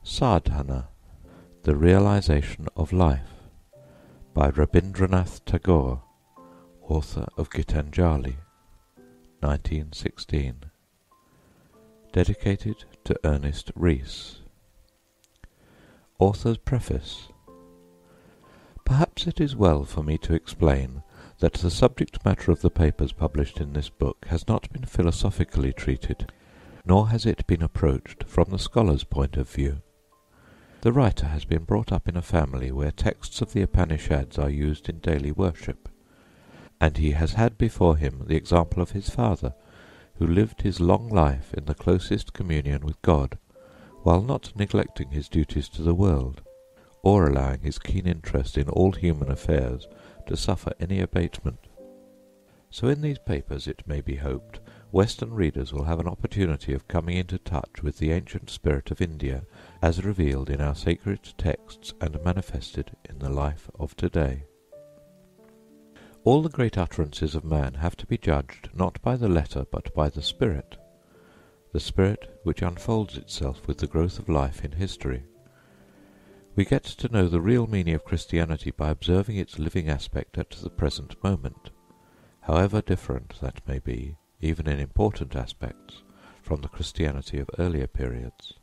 Sadhana, the Realisation of Life, by Rabindranath Tagore, author of Gitanjali, 1916. Dedicated to Ernest Rhys. Author's Preface. Perhaps it is well for me to explain that the subject matter of the papers published in this book has not been philosophically treated, nor has it been approached from the scholar's point of view. The writer has been brought up in a family where texts of the Upanishads are used in daily worship, and he has had before him the example of his father, who lived his long life in the closest communion with God, while not neglecting his duties to the world, or allowing his keen interest in all human affairs to suffer any abatement. So in these papers, it may be hoped, Western readers will have an opportunity of coming into touch with the ancient spirit of India as revealed in our sacred texts and manifested in the life of today. All the great utterances of man have to be judged not by the letter but by the spirit which unfolds itself with the growth of life in history. We get to know the real meaning of Christianity by observing its living aspect at the present moment, however different that may be, even in important aspects, from the Christianity of earlier periods.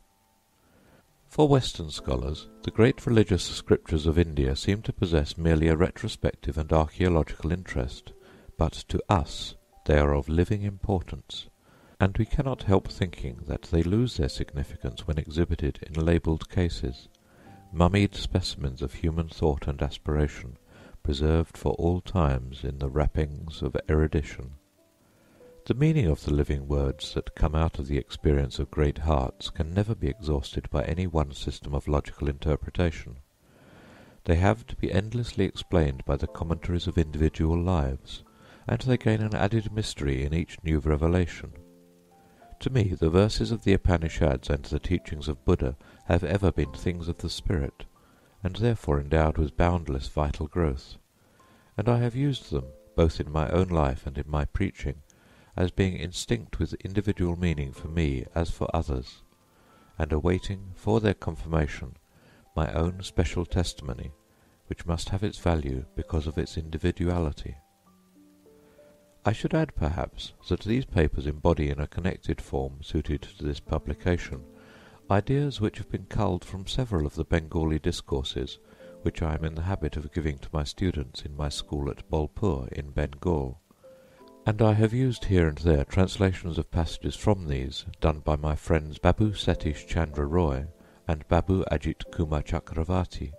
For Western scholars, the great religious scriptures of India seem to possess merely a retrospective and archaeological interest, but to us they are of living importance, and we cannot help thinking that they lose their significance when exhibited in labelled cases, mummied specimens of human thought and aspiration, preserved for all times in the wrappings of erudition. The meaning of the living words that come out of the experience of great hearts can never be exhausted by any one system of logical interpretation. They have to be endlessly explained by the commentaries of individual lives, and they gain an added mystery in each new revelation. To me, the verses of the Upanishads and the teachings of Buddha have ever been things of the spirit, and therefore endowed with boundless vital growth, and I have used them, both in my own life and in my preaching, as being instinct with individual meaning for me as for others, and awaiting for their confirmation my own special testimony, which must have its value because of its individuality. I should add, perhaps, that these papers embody in a connected form suited to this publication ideas which have been culled from several of the Bengali discourses which I am in the habit of giving to my students in my school at Bolpur in Bengal, and I have used here and there translations of passages from these done by my friends Babu Satish Chandra Roy and Babu Ajit Kumar Chakravarti.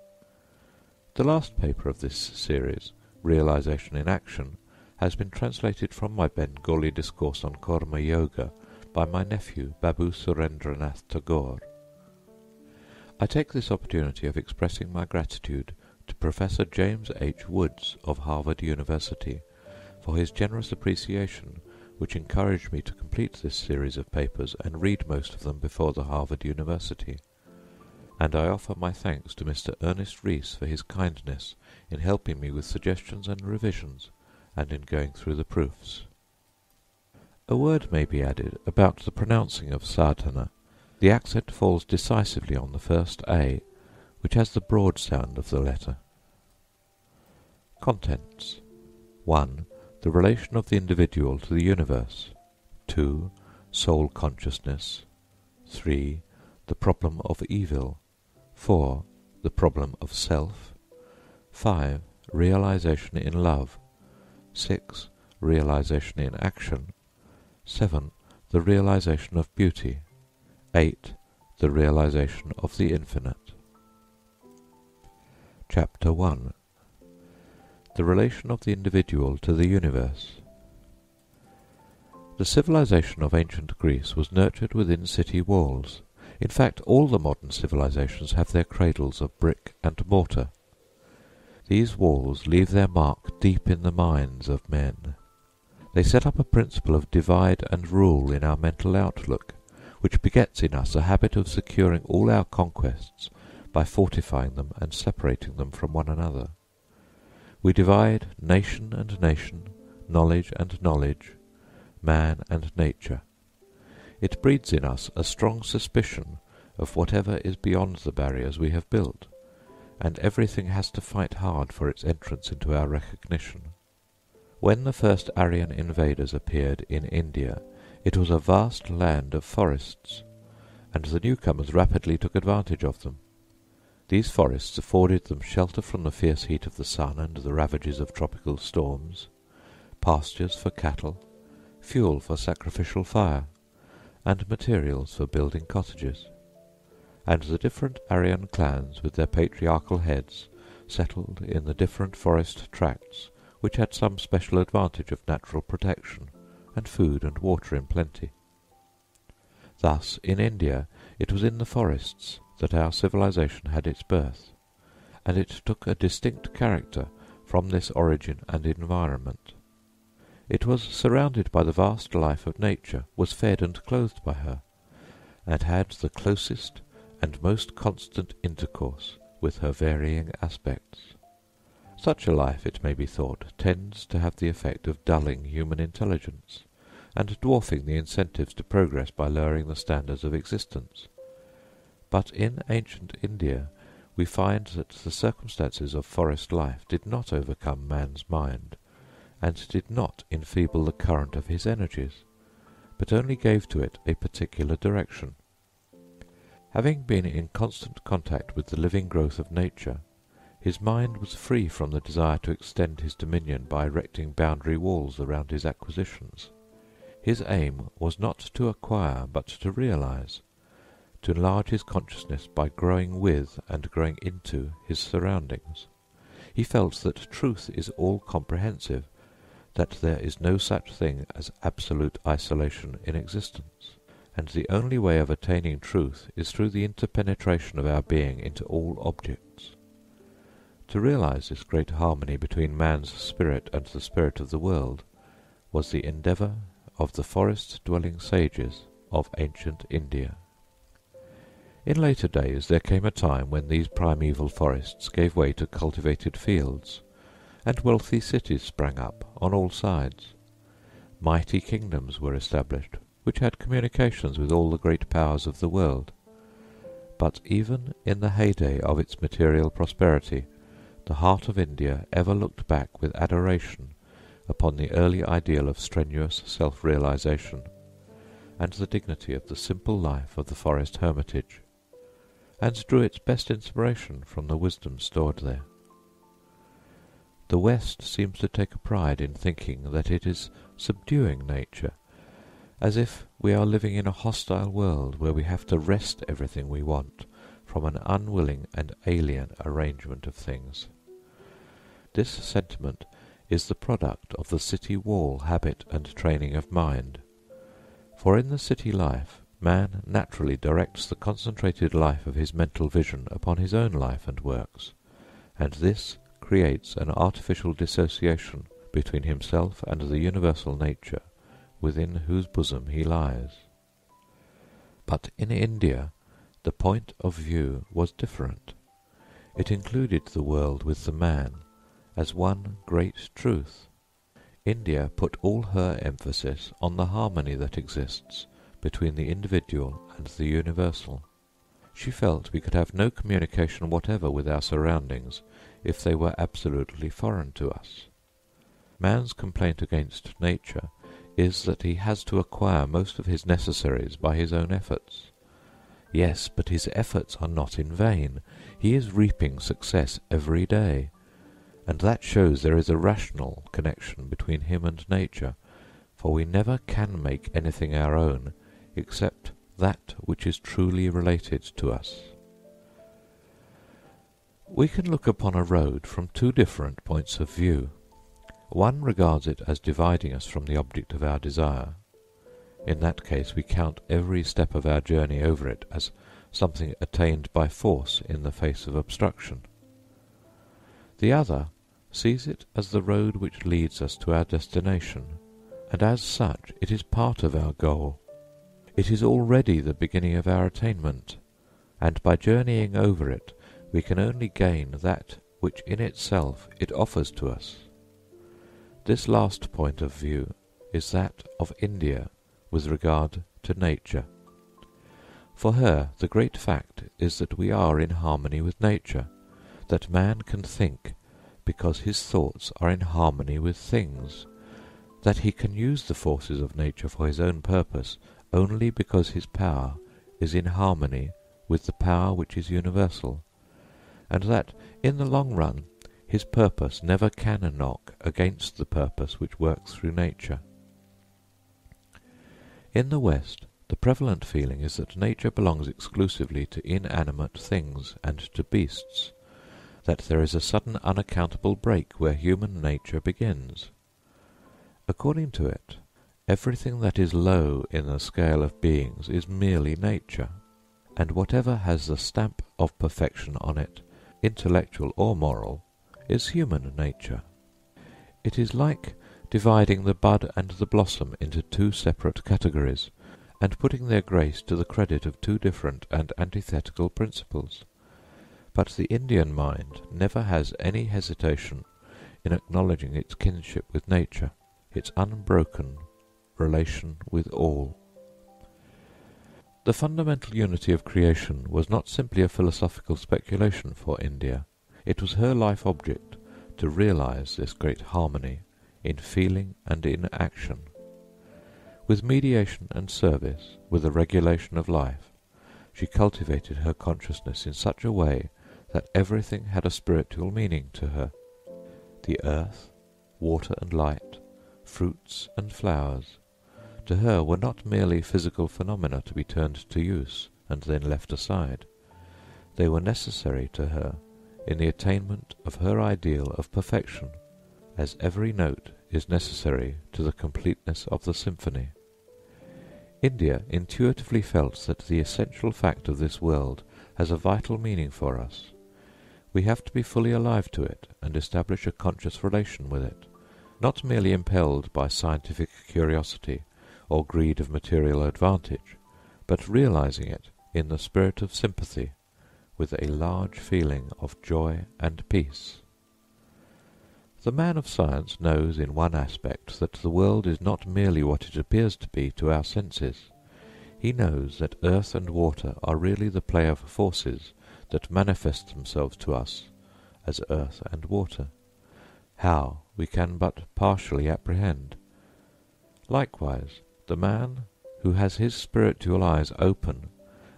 The last paper of this series, Realisation in Action, has been translated from my Bengali discourse on Karma Yoga by my nephew Babu Surendranath Tagore. I take this opportunity of expressing my gratitude to Professor James H. Woods of Harvard University for his generous appreciation, which encouraged me to complete this series of papers and read most of them before the Harvard University, and I offer my thanks to Mr. Ernest Rhys for his kindness in helping me with suggestions and revisions, and in going through the proofs. A word may be added about the pronouncing of sadhana. The accent falls decisively on the first A, which has the broad sound of the letter. Contents. 1. The relation of the individual to the universe. 2. Soul consciousness. 3. The problem of evil. 4. The problem of self. 5. Realisation in love. 6. Realisation in action. 7. The realisation of beauty. 8. The realisation of the infinite. Chapter 1. The relation of the individual to the universe. The civilization of ancient Greece was nurtured within city walls. In fact, all the modern civilizations have their cradles of brick and mortar. These walls leave their mark deep in the minds of men. They set up a principle of divide and rule in our mental outlook, which begets in us a habit of securing all our conquests by fortifying them and separating them from one another. We divide nation and nation, knowledge and knowledge, man and nature. It breeds in us a strong suspicion of whatever is beyond the barriers we have built, and everything has to fight hard for its entrance into our recognition. When the first Aryan invaders appeared in India, it was a vast land of forests, and the newcomers rapidly took advantage of them. These forests afforded them shelter from the fierce heat of the sun and the ravages of tropical storms, pastures for cattle, fuel for sacrificial fire, and materials for building cottages. And the different Aryan clans with their patriarchal heads settled in the different forest tracts which had some special advantage of natural protection and food and water in plenty. Thus, in India, it was in the forests that our civilization had its birth, and it took a distinct character from this origin and environment. It was surrounded by the vast life of nature, was fed and clothed by her, and had the closest and most constant intercourse with her varying aspects. Such a life, it may be thought, tends to have the effect of dulling human intelligence, and dwarfing the incentives to progress by lowering the standards of existence. But in ancient India we find that the circumstances of forest life did not overcome man's mind, and did not enfeeble the current of his energies, but only gave to it a particular direction. Having been in constant contact with the living growth of nature, his mind was free from the desire to extend his dominion by erecting boundary walls around his acquisitions. His aim was not to acquire, but to realize, to enlarge his consciousness by growing with and growing into his surroundings. He felt that truth is all-comprehensive, that there is no such thing as absolute isolation in existence, and the only way of attaining truth is through the interpenetration of our being into all objects. To realize this great harmony between man's spirit and the spirit of the world was the endeavour of the forest-dwelling sages of ancient India. In later days there came a time when these primeval forests gave way to cultivated fields, and wealthy cities sprang up on all sides. Mighty kingdoms were established, which had communications with all the great powers of the world. But even in the heyday of its material prosperity, the heart of India ever looked back with adoration upon the early ideal of strenuous self-realization, and the dignity of the simple life of the forest hermitage, and drew its best inspiration from the wisdom stored there. The West seems to take a pride in thinking that it is subduing nature, as if we are living in a hostile world where we have to wrest everything we want from an unwilling and alien arrangement of things. This sentiment is the product of the city wall habit and training of mind, for in the city life man naturally directs the concentrated life of his mental vision upon his own life and works, and this creates an artificial dissociation between himself and the universal nature within whose bosom he lies. But in India the point of view was different. It included the world with the man as one great truth. India put all her emphasis on the harmony that exists between the individual and the universal. She felt we could have no communication whatever with our surroundings if they were absolutely foreign to us. Man's complaint against nature is that he has to acquire most of his necessaries by his own efforts. Yes, but his efforts are not in vain. He is reaping success every day, and that shows there is a rational connection between him and nature, for we never can make anything our own except that which is truly related to us. We can look upon a road from two different points of view. One regards it as dividing us from the object of our desire. In that case we count every step of our journey over it as something attained by force in the face of obstruction. The other sees it as the road which leads us to our destination, and as such it is part of our goal. It is already the beginning of our attainment, and by journeying over it we can only gain that which in itself it offers to us. This last point of view is that of India with regard to nature. For her, the great fact is that we are in harmony with nature, that man can think because his thoughts are in harmony with things, that he can use the forces of nature for his own purpose only because his power is in harmony with the power which is universal, and that, in the long run, his purpose never can knock against the purpose which works through nature. In the West, the prevalent feeling is that nature belongs exclusively to inanimate things and to beasts, that there is a sudden unaccountable break where human nature begins. According to it, everything that is low in the scale of beings is merely nature, and whatever has the stamp of perfection on it, intellectual or moral, is human nature. It is like dividing the bud and the blossom into two separate categories, and putting their grace to the credit of two different and antithetical principles. But the Indian mind never has any hesitation in acknowledging its kinship with nature, its unbroken relation with all. The fundamental unity of creation was not simply a philosophical speculation for India. It was her life object to realize this great harmony in feeling and in action. With mediation and service, with the regulation of life, she cultivated her consciousness in such a way that everything had a spiritual meaning to her. The earth, water and light, fruits and flowers, to her were not merely physical phenomena to be turned to use and then left aside. They were necessary to her in the attainment of her ideal of perfection, as every note is necessary to the completeness of the symphony. India intuitively felt that the essential fact of this world has a vital meaning for us. We have to be fully alive to it and establish a conscious relation with it, not merely impelled by scientific curiosity or greed of material advantage, but realizing it in the spirit of sympathy, with a large feeling of joy and peace. The man of science knows in one aspect that the world is not merely what it appears to be to our senses. He knows that earth and water are really the play of forces that manifest themselves to us as earth and water. How, we can but partially apprehend. Likewise, the man who has his spiritual eyes open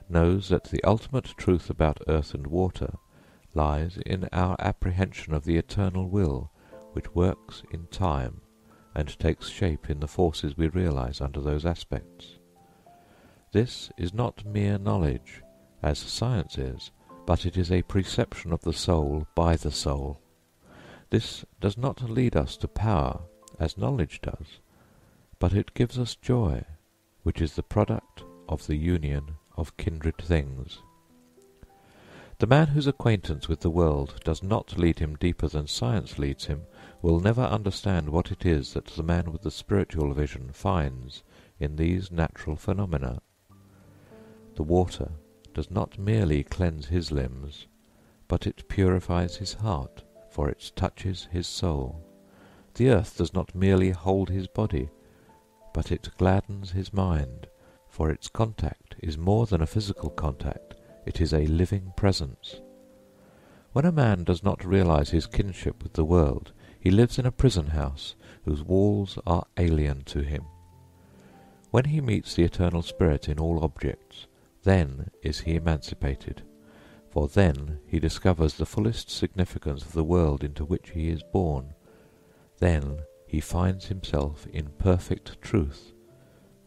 knows that the ultimate truth about earth and water lies in our apprehension of the eternal will which works in time and takes shape in the forces we realize under those aspects. This is not mere knowledge, as science is, but it is a perception of the soul by the soul. This does not lead us to power, as knowledge does, but it gives us joy, which is the product of the union of kindred things. The man whose acquaintance with the world does not lead him deeper than science leads him will never understand what it is that the man with the spiritual vision finds in these natural phenomena. The water does not merely cleanse his limbs, but it purifies his heart, for it touches his soul. The earth does not merely hold his body, but it gladdens his mind, for its contact is more than a physical contact, it is a living presence. When a man does not realize his kinship with the world, he lives in a prison house whose walls are alien to him. When he meets the eternal spirit in all objects, then is he emancipated, for then he discovers the fullest significance of the world into which he is born. Then he finds himself in perfect truth,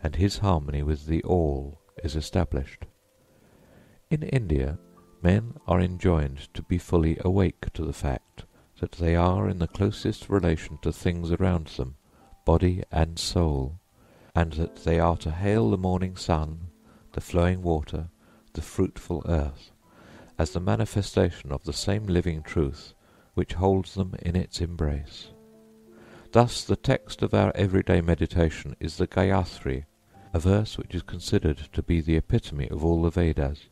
and his harmony with the all is established. In India, men are enjoined to be fully awake to the fact that they are in the closest relation to things around them, body and soul, and that they are to hail the morning sun, the flowing water, the fruitful earth, as the manifestation of the same living truth which holds them in its embrace. Thus the text of our everyday meditation is the Gayatri, a verse which is considered to be the epitome of all the Vedas.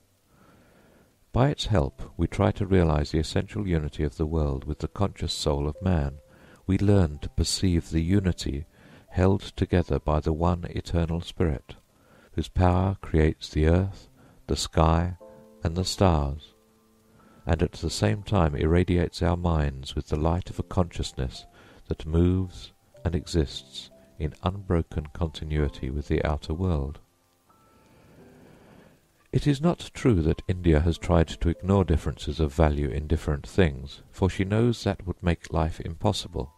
By its help we try to realize the essential unity of the world with the conscious soul of man. We learn to perceive the unity held together by the one eternal spirit, whose power creates the earth, the sky, and the stars, and at the same time irradiates our minds with the light of a consciousness that moves and exists in unbroken continuity with the outer world. It is not true that India has tried to ignore differences of value in different things, for she knows that would make life impossible.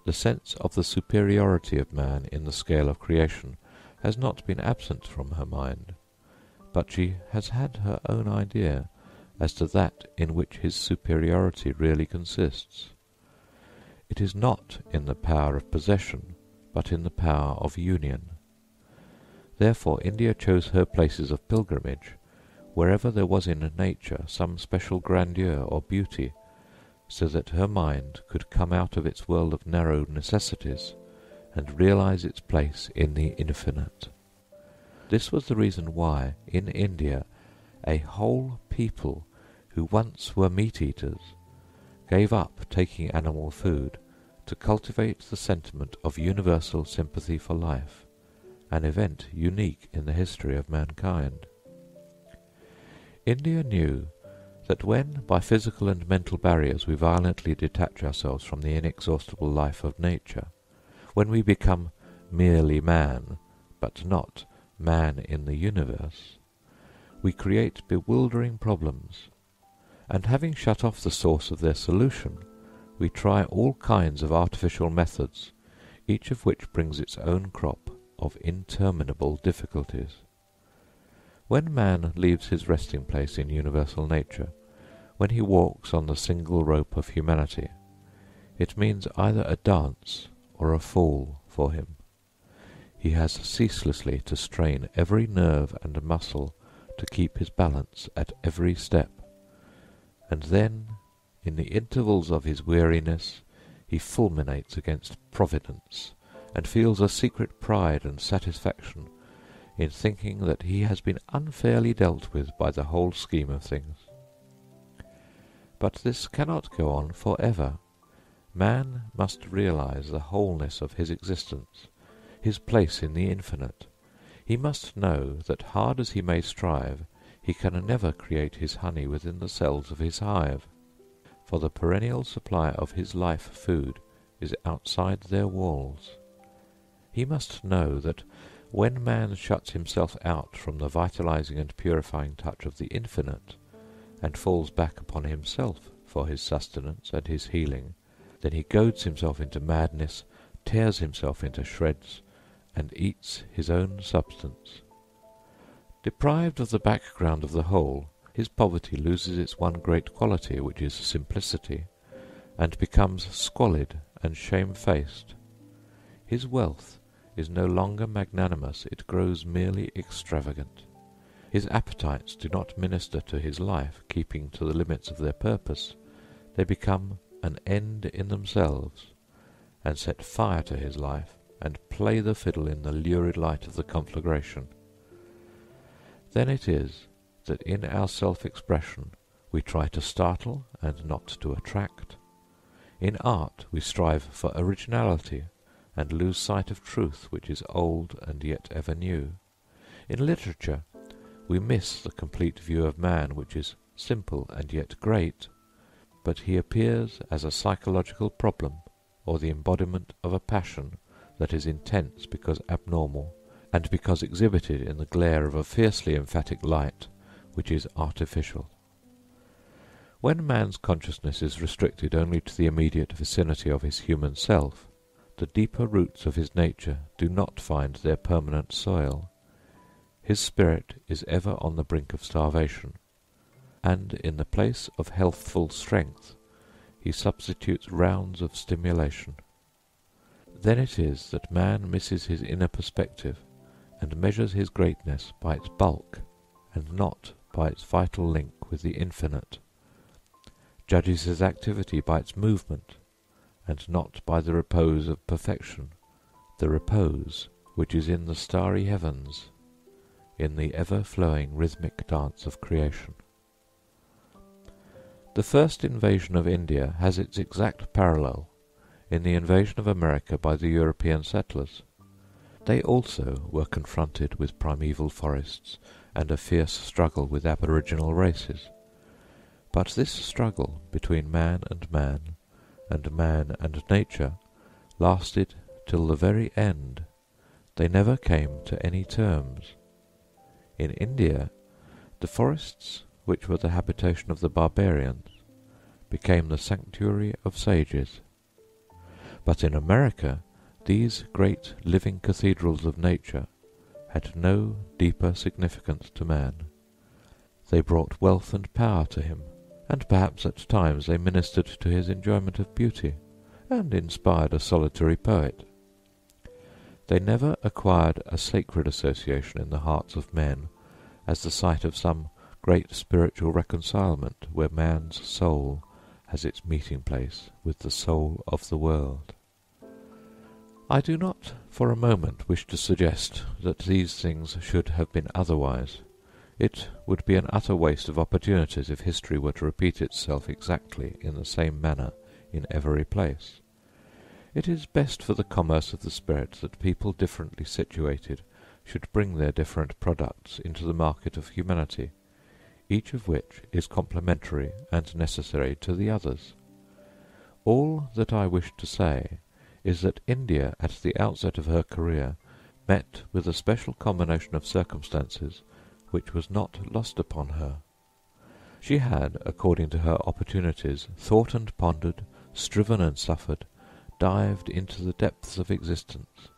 The sense of the superiority of man in the scale of creation has not been absent from her mind, but she has had her own idea as to that in which his superiority really consists. It is not in the power of possession, but in the power of union. Therefore India chose her places of pilgrimage wherever there was in nature some special grandeur or beauty, so that her mind could come out of its world of narrow necessities and realize its place in the infinite. This was the reason why, in India, a whole people who once were meat-eaters gave up taking animal food to cultivate the sentiment of universal sympathy for life, an event unique in the history of mankind. India knew that when, by physical and mental barriers, we violently detach ourselves from the inexhaustible life of nature, when we become merely man, but not man in the universe, we create bewildering problems, and having shut off the source of their solution, we try all kinds of artificial methods, each of which brings its own crop of interminable difficulties. When man leaves his resting place in universal nature, when he walks on the single rope of humanity, it means either a dance or a fall for him. He has ceaselessly to strain every nerve and muscle to keep his balance at every step, and then, in the intervals of his weariness, he fulminates against Providence, and feels a secret pride and satisfaction in thinking that he has been unfairly dealt with by the whole scheme of things. But this cannot go on for ever. Man must realize the wholeness of his existence, his place in the infinite. He must know that, hard as he may strive, he can never create his honey within the cells of his hive, for the perennial supply of his life food is outside their walls. He must know that when man shuts himself out from the vitalizing and purifying touch of the infinite, and falls back upon himself for his sustenance and his healing, then he goads himself into madness, tears himself into shreds, and eats his own substance. Deprived of the background of the whole, his poverty loses its one great quality, which is simplicity, and becomes squalid and shamefaced. His wealth is no longer magnanimous, it grows merely extravagant. His appetites do not minister to his life, keeping to the limits of their purpose. They become an end in themselves, and set fire to his life, and play the fiddle in the lurid light of the conflagration. Then it is that in our self-expression we try to startle and not to attract. In art we strive for originality, and lose sight of truth, which is old and yet ever new. In literature we miss the complete view of man, which is simple and yet great, but he appears as a psychological problem, or the embodiment of a passion that is intense because abnormal, and because exhibited in the glare of a fiercely emphatic light which is artificial. When man's consciousness is restricted only to the immediate vicinity of his human self, the deeper roots of his nature do not find their permanent soil. His spirit is ever on the brink of starvation, and in the place of healthful strength he substitutes rounds of stimulation. Then it is that man misses his inner perspective, and measures his greatness by its bulk, and not by its vital link with the infinite, judges his activity by its movement, and not by the repose of perfection, the repose which is in the starry heavens, in the ever-flowing rhythmic dance of creation. The first invasion of India has its exact parallel in the invasion of America by the European settlers. They also were confronted with primeval forests and a fierce struggle with aboriginal races. But this struggle between man and man and nature lasted till the very end. They never came to any terms. In India, the forests, which were the habitation of the barbarians, became the sanctuary of sages. But in America, these great living cathedrals of nature had no deeper significance to man. They brought wealth and power to him, and perhaps at times they ministered to his enjoyment of beauty, and inspired a solitary poet. They never acquired a sacred association in the hearts of men as the site of some great spiritual reconcilement where man's soul has its meeting place with the soul of the world. I do not for a moment wish to suggest that these things should have been otherwise. It would be an utter waste of opportunities if history were to repeat itself exactly in the same manner in every place. It is best for the commerce of the spirit that people differently situated should bring their different products into the market of humanity, each of which is complementary and necessary to the others. All that I wish to say is that India at the outset of her career met with a special combination of circumstances which was not lost upon her. She had, according to her opportunities, thought and pondered, striven and suffered, dived into the depths of existence,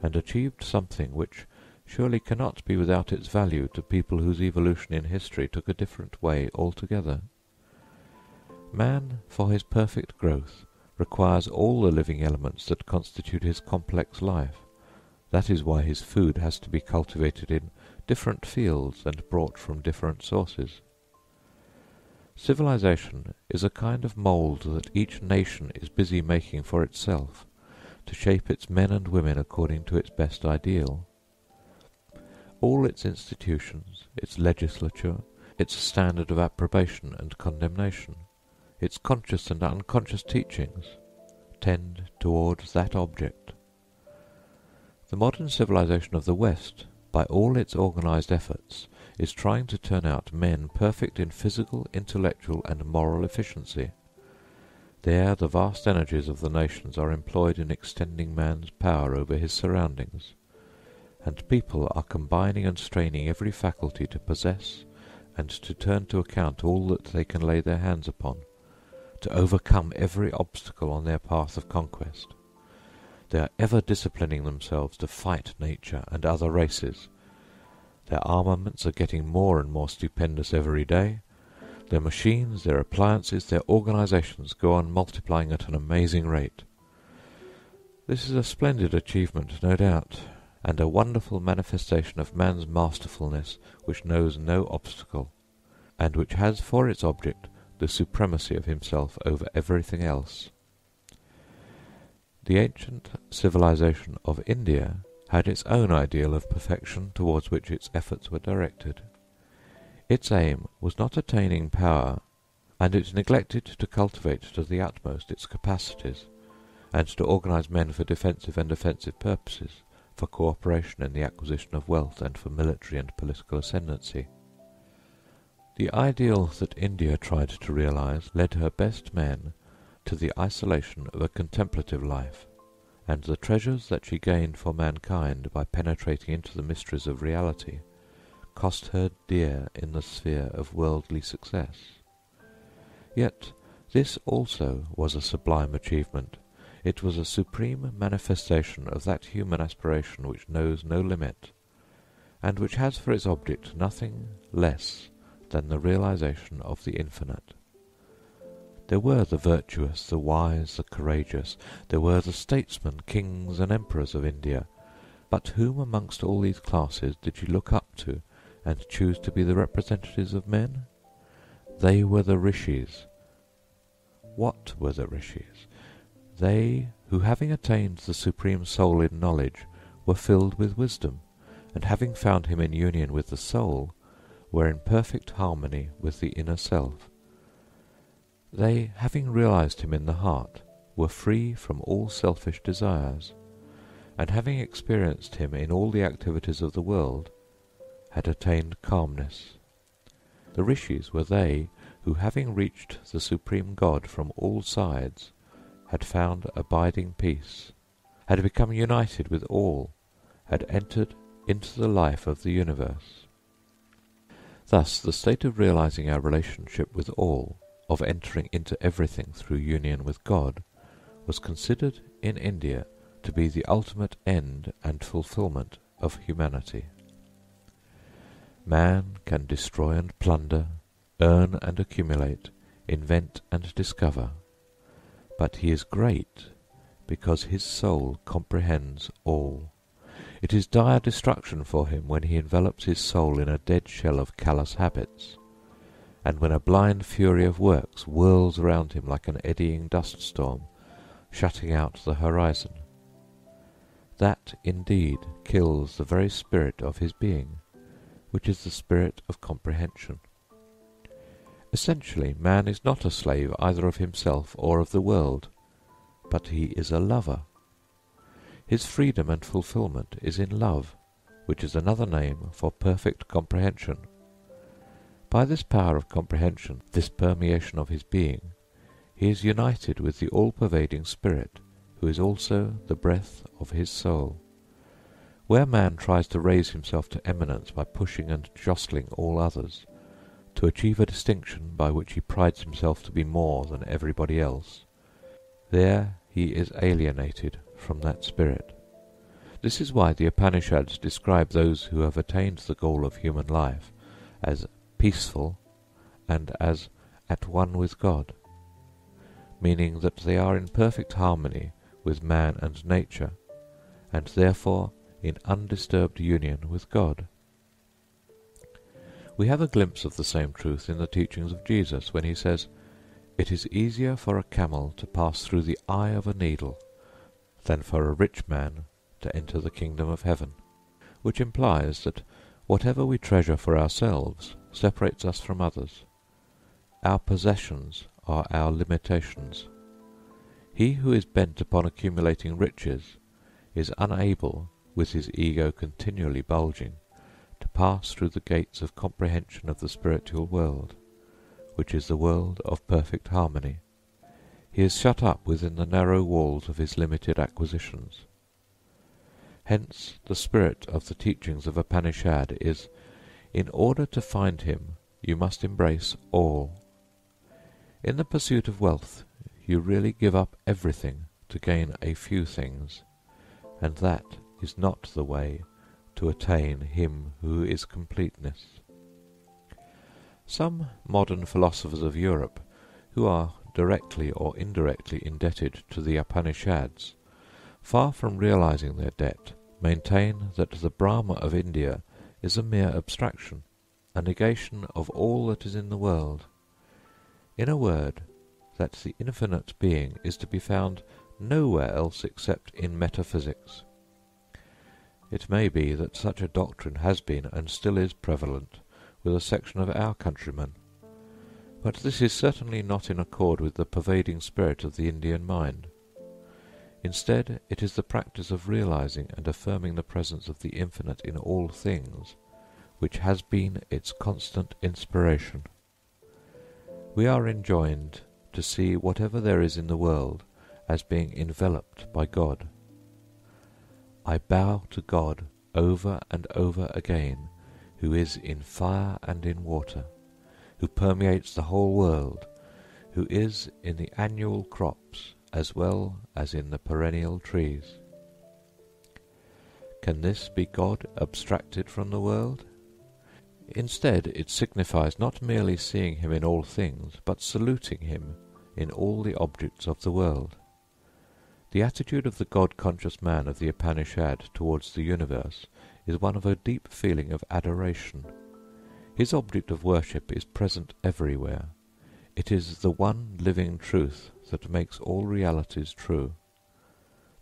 and achieved something which surely cannot be without its value to people whose evolution in history took a different way altogether. Man, for his perfect growth, requires all the living elements that constitute his complex life. That is why his food has to be cultivated in different fields and brought from different sources. Civilization is a kind of mould that each nation is busy making for itself, to shape its men and women according to its best ideal. All its institutions, its legislature, its standard of approbation and condemnation, its conscious and unconscious teachings, tend towards that object. The modern civilization of the West, by all its organized efforts, is trying to turn out men perfect in physical, intellectual, and moral efficiency. There the vast energies of the nations are employed in extending man's power over his surroundings, and people are combining and straining every faculty to possess and to turn to account all that they can lay their hands upon, to overcome every obstacle on their path of conquest. They are ever disciplining themselves to fight nature and other races. Their armaments are getting more and more stupendous every day. Their machines, their appliances, their organizations go on multiplying at an amazing rate. This is a splendid achievement, no doubt, and a wonderful manifestation of man's masterfulness which knows no obstacle, and which has for its object the supremacy of himself over everything else. The ancient civilization of India had its own ideal of perfection towards which its efforts were directed. Its aim was not attaining power, and it neglected to cultivate to the utmost its capacities, and to organize men for defensive and offensive purposes, for cooperation in the acquisition of wealth, and for military and political ascendancy. The ideal that India tried to realize led her best men to the isolation of a contemplative life, and the treasures that she gained for mankind by penetrating into the mysteries of reality cost her dear in the sphere of worldly success. Yet this also was a sublime achievement. It was a supreme manifestation of that human aspiration which knows no limit, and which has for its object nothing less than the realization of the infinite. There were the virtuous, the wise, the courageous, there were the statesmen, kings, and emperors of India, but whom amongst all these classes did she look up to and choose to be the representatives of men? They were the rishis. What were the rishis? They who, having attained the supreme soul in knowledge, were filled with wisdom, and having found him in union with the soul, were in perfect harmony with the inner self. They, having realized him in the heart, were free from all selfish desires, and having experienced him in all the activities of the world, had attained calmness. The rishis were they who, having reached the supreme God from all sides, had found abiding peace, had become united with all, had entered into the life of the universe. Thus the state of realizing our relationship with all, of entering into everything through union with God, was considered in India to be the ultimate end and fulfillment of humanity. Man can destroy and plunder, earn and accumulate, invent and discover, but he is great because his soul comprehends all. It is dire destruction for him when he envelops his soul in a dead shell of callous habits, and when a blind fury of works whirls around him like an eddying dust storm, shutting out the horizon. That indeed kills the very spirit of his being, which is the spirit of comprehension. Essentially, man is not a slave either of himself or of the world, but he is a lover. His freedom and fulfillment is in love, which is another name for perfect comprehension. By this power of comprehension, this permeation of his being, he is united with the all-pervading spirit, who is also the breath of his soul. Where man tries to raise himself to eminence by pushing and jostling all others, to achieve a distinction by which he prides himself to be more than everybody else, there he is alienated from that spirit. This is why the Upanishads describe those who have attained the goal of human life as peaceful and as at one with God, meaning that they are in perfect harmony with man and nature, and therefore in undisturbed union with God. We have a glimpse of the same truth in the teachings of Jesus when he says, "It is easier for a camel to pass through the eye of a needle than for a rich man to enter the kingdom of heaven," which implies that whatever we treasure for ourselves separates us from others. Our possessions are our limitations. He who is bent upon accumulating riches is unable, with his ego continually bulging, to pass through the gates of comprehension of the spiritual world, which is the world of perfect harmony. He is shut up within the narrow walls of his limited acquisitions. Hence the spirit of the teachings of Upanishad is, in order to find him, you must embrace all. In the pursuit of wealth, you really give up everything to gain a few things, and that is not the way to attain him who is completeness. Some modern philosophers of Europe, who are directly or indirectly indebted to the Upanishads, far from realizing their debt, maintain that the Brahma of India is a mere abstraction, a negation of all that is in the world. In a word, that the infinite being is to be found nowhere else except in metaphysics. It may be that such a doctrine has been and still is prevalent with a section of our countrymen, but this is certainly not in accord with the pervading spirit of the Indian mind. Instead, it is the practice of realizing and affirming the presence of the infinite in all things which has been its constant inspiration. We are enjoined to see whatever there is in the world as being enveloped by God. I bow to God over and over again, who is in fire and in water, who permeates the whole world, who is in the annual crops as well as in the perennial trees. Can this be God abstracted from the world? Instead, it signifies not merely seeing him in all things, but saluting him in all the objects of the world. The attitude of the God-conscious man of the Upanishad towards the universe is one of a deep feeling of adoration. His object of worship is present everywhere. It is the one living truth that makes all realities true.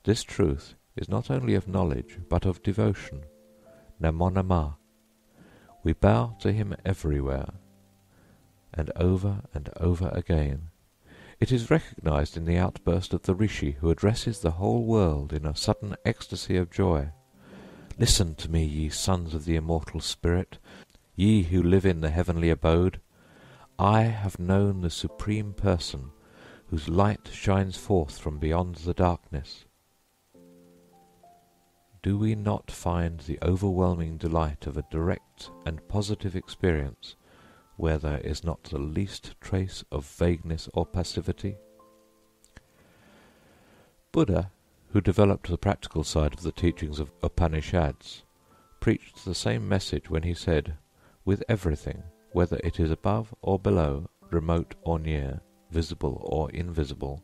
This truth is not only of knowledge, but of devotion. Namo Namah. We bow to him everywhere, and over again. It is recognized in the outburst of the rishi who addresses the whole world in a sudden ecstasy of joy. Listen to me, ye sons of the immortal spirit, ye who live in the heavenly abode. I have known the Supreme Person, whose light shines forth from beyond the darkness. Do we not find the overwhelming delight of a direct and positive experience where there is not the least trace of vagueness or passivity? Buddha, who developed the practical side of the teachings of Upanishads, preached the same message when he said, with everything, whether it is above or below, remote or near, visible or invisible,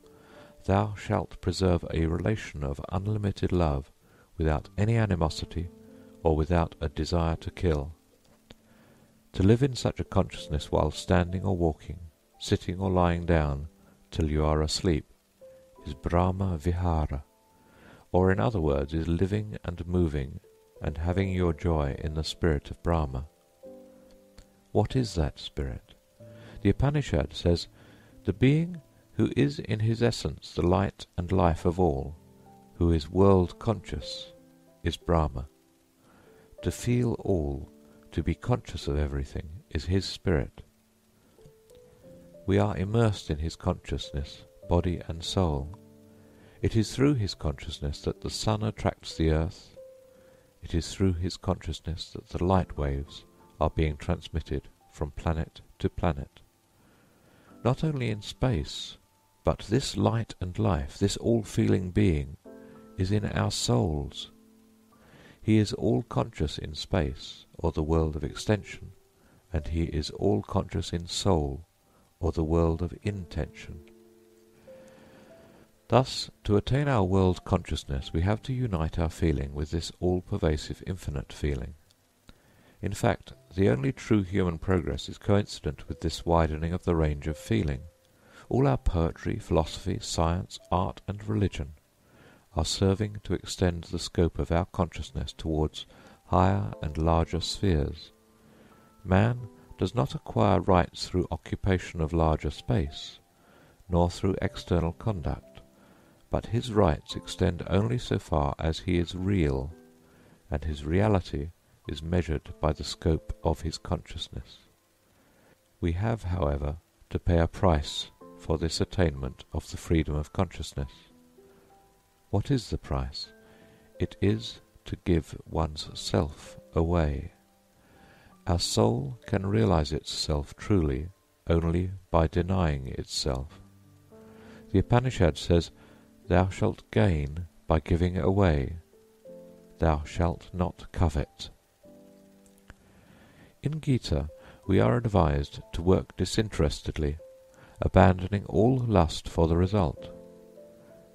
thou shalt preserve a relation of unlimited love without any animosity or without a desire to kill. To live in such a consciousness while standing or walking, sitting or lying down till you are asleep, is Brahma Vihara, or in other words is living and moving and having your joy in the spirit of Brahma. What is that spirit? The Upanishad says, the being who is in his essence the light and life of all, who is world-conscious, is Brahma. To feel all, to be conscious of everything, is his spirit. We are immersed in his consciousness, body and soul. It is through his consciousness that the sun attracts the earth. It is through his consciousness that the light waves are being transmitted from planet to planet. Not only in space, but this light and life, this all-feeling being, is in our souls. He is all-conscious in space, or the world of extension, and he is all-conscious in soul, or the world of intention. Thus, to attain our world consciousness, we have to unite our feeling with this all-pervasive infinite feeling. In fact, the only true human progress is coincident with this widening of the range of feeling. All our poetry, philosophy, science, art, and religion are serving to extend the scope of our consciousness towards higher and larger spheres. Man does not acquire rights through occupation of larger space, nor through external conduct, but his rights extend only so far as he is real, and his reality is measured by the scope of his consciousness. We have, however, to pay a price for this attainment of the freedom of consciousness. What is the price? It is to give one's self away. Our soul can realize itself truly only by denying itself. The Upanishad says, "Thou shalt gain by giving away. Thou shalt not covet." In Gita, we are advised to work disinterestedly, abandoning all lust for the result.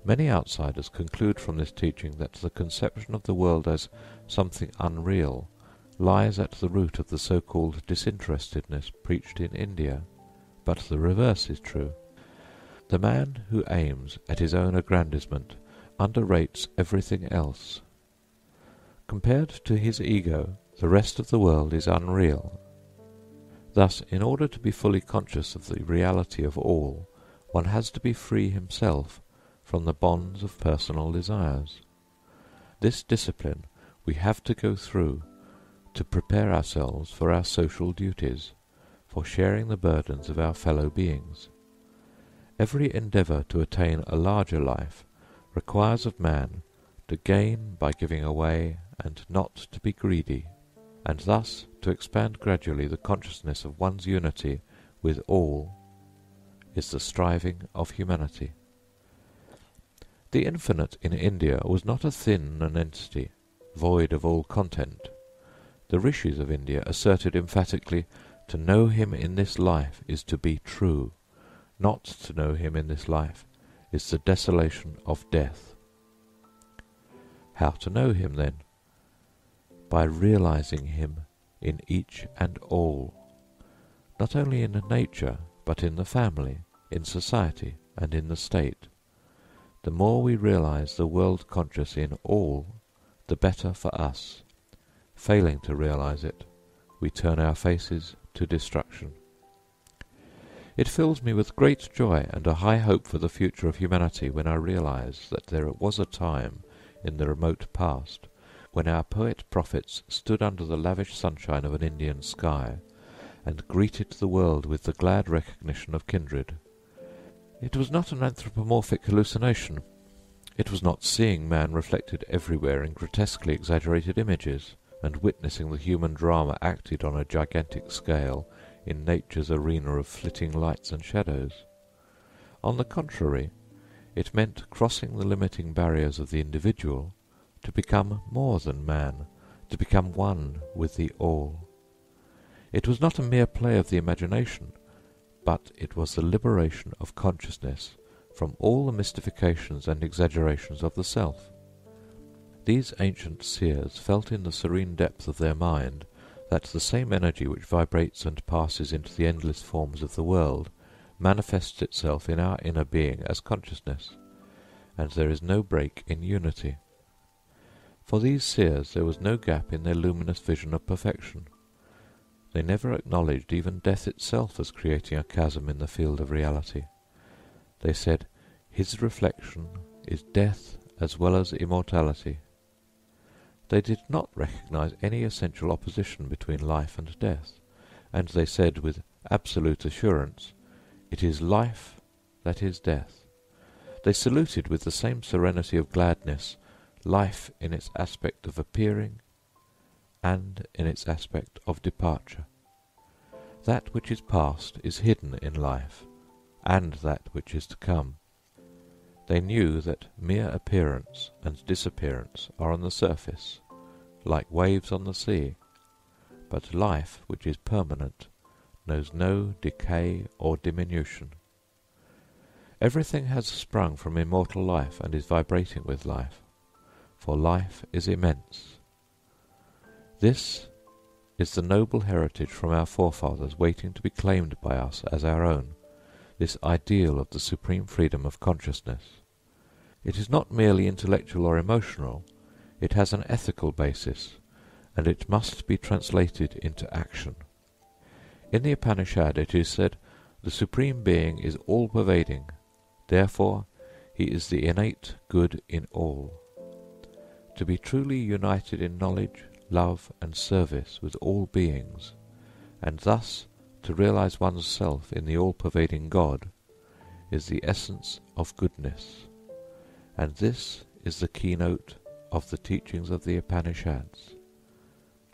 Many outsiders conclude from this teaching that the conception of the world as something unreal lies at the root of the so-called disinterestedness preached in India, but the reverse is true. The man who aims at his own aggrandizement underrates everything else. Compared to his ego, the rest of the world is unreal. Thus, in order to be fully conscious of the reality of all, one has to be free himself from the bonds of personal desires. This discipline we have to go through to prepare ourselves for our social duties, for sharing the burdens of our fellow beings. Every endeavour to attain a larger life requires of man to gain by giving away and not to be greedy, and thus to expand gradually the consciousness of one's unity with all is the striving of humanity. The infinite in India was not a thin nonentity, void of all content. The rishis of India asserted emphatically, to know him in this life is to be true. Not to know him in this life is the desolation of death. How to know him, then? By realizing him in each and all, not only in nature, but in the family, in society, and in the state. The more we realize the world conscious in all, the better for us. Failing to realize it, we turn our faces to destruction. It fills me with great joy and a high hope for the future of humanity when I realize that there was a time in the remote past when our poet-prophets stood under the lavish sunshine of an Indian sky and greeted the world with the glad recognition of kindred. It was not an anthropomorphic hallucination. It was not seeing man reflected everywhere in grotesquely exaggerated images, and witnessing the human drama acted on a gigantic scale in nature's arena of flitting lights and shadows. On the contrary, it meant crossing the limiting barriers of the individual to become more than man, to become one with the all. It was not a mere play of the imagination, but it was the liberation of consciousness from all the mystifications and exaggerations of the self. These ancient seers felt in the serene depth of their mind that the same energy which vibrates and passes into the endless forms of the world manifests itself in our inner being as consciousness, and there is no break in unity. For these seers there was no gap in their luminous vision of perfection. They never acknowledged even death itself as creating a chasm in the field of reality. They said, "His reflection is death as well as immortality." They did not recognize any essential opposition between life and death, and they said with absolute assurance, "It is life that is death." They saluted with the same serenity of gladness life in its aspect of appearing and in its aspect of departure. That which is past is hidden in life, and that which is to come. They knew that mere appearance and disappearance are on the surface, like waves on the sea, but life, which is permanent, knows no decay or diminution. Everything has sprung from immortal life and is vibrating with life, for life is immense. This is the noble heritage from our forefathers waiting to be claimed by us as our own, this ideal of the supreme freedom of consciousness. It is not merely intellectual or emotional, it has an ethical basis, and it must be translated into action. In the Upanishad it is said, "The Supreme Being is all-pervading, therefore he is the innate good in all." To be truly united in knowledge, love, and service with all beings, and thus to realize one's self in the all-pervading God, is the essence of goodness, and this is the keynote of the teachings of the Upanishads.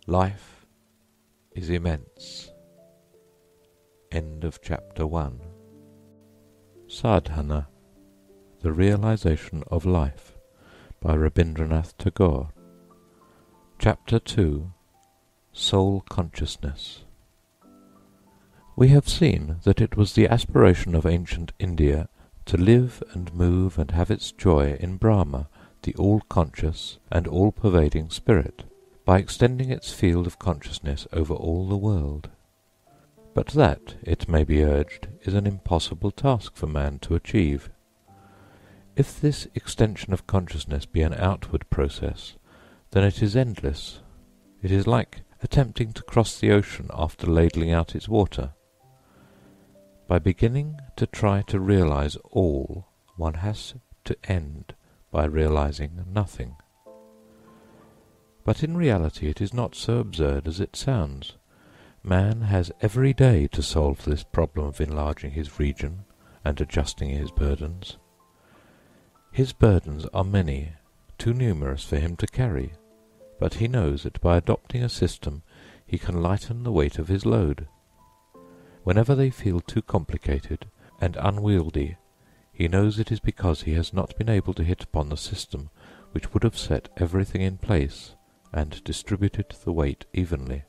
Life is immense. End of chapter 1. Sadhana, the Realization of Life, by Rabindranath Tagore. Chapter 2. Soul Consciousness. We have seen that it was the aspiration of ancient India to live and move and have its joy in Brahma, the all-conscious and all-pervading spirit, by extending its field of consciousness over all the world. But that, it may be urged, is an impossible task for man to achieve. If this extension of consciousness be an outward process, then it is endless. It is like attempting to cross the ocean after ladling out its water. By beginning to try to realize all, one has to end by realizing nothing. But in reality it is not so absurd as it sounds. Man has every day to solve this problem of enlarging his region and adjusting his burdens. His burdens are many, too numerous for him to carry, but he knows that by adopting a system he can lighten the weight of his load. Whenever they feel too complicated and unwieldy, he knows it is because he has not been able to hit upon the system which would have set everything in place and distributed the weight evenly.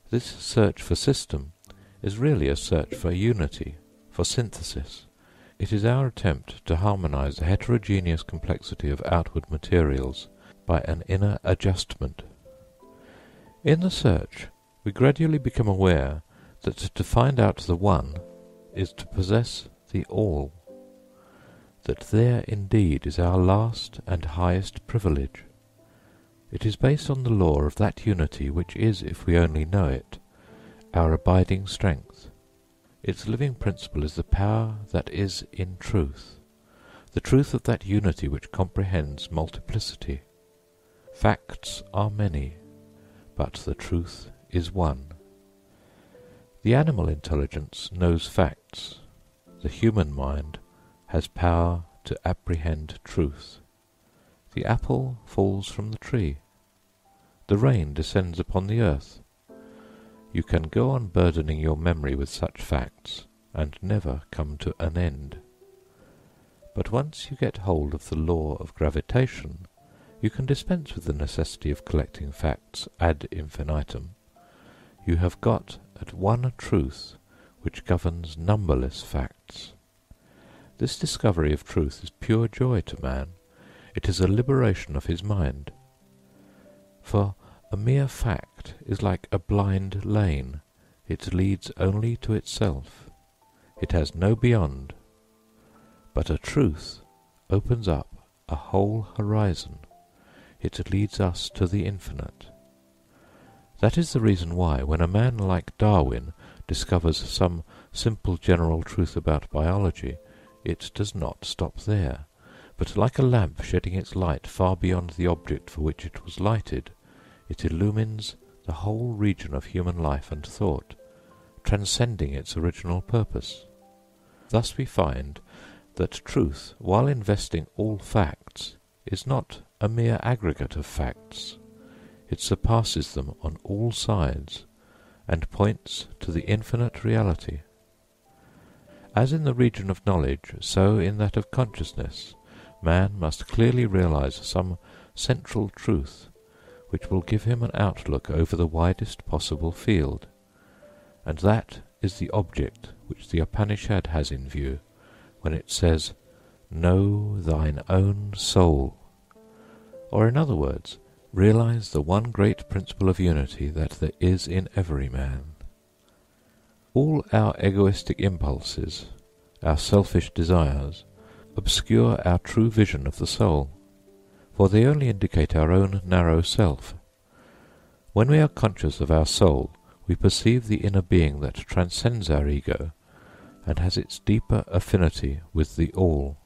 This search for system is really a search for unity, for synthesis. It is our attempt to harmonize the heterogeneous complexity of outward materials by an inner adjustment. In the search, we gradually become aware that to find out the one is to possess the all, that there indeed is our last and highest privilege. It is based on the law of that unity which is, if we only know it, our abiding strength. Its living principle is the power that is in truth, the truth of that unity which comprehends multiplicity. Facts are many, but the truth is one. The animal intelligence knows facts. The human mind has power to apprehend truth. The apple falls from the tree. The rain descends upon the earth. You can go on burdening your memory with such facts and never come to an end. But once you get hold of the law of gravitation, you can dispense with the necessity of collecting facts ad infinitum. You have got at one truth which governs numberless facts. This discovery of truth is pure joy to man. It is a liberation of his mind. For a mere fact is like a blind lane. It leads only to itself. It has no beyond. But a truth opens up a whole horizon. It leads us to the infinite. That is the reason why, when a man like Darwin discovers some simple general truth about biology, it does not stop there, but like a lamp shedding its light far beyond the object for which it was lighted, it illumines the whole region of human life and thought, transcending its original purpose. Thus we find that truth, while investing all facts, is not a mere aggregate of facts. It surpasses them on all sides, and points to the infinite reality. As in the region of knowledge, so in that of consciousness, man must clearly realize some central truth which will give him an outlook over the widest possible field, and that is the object which the Upanishad has in view when it says, "Know thine own soul," or in other words, realize the one great principle of unity that there is in every man. All our egoistic impulses, our selfish desires, obscure our true vision of the soul, for they only indicate our own narrow self. When we are conscious of our soul, we perceive the inner being that transcends our ego and has its deeper affinity with the all.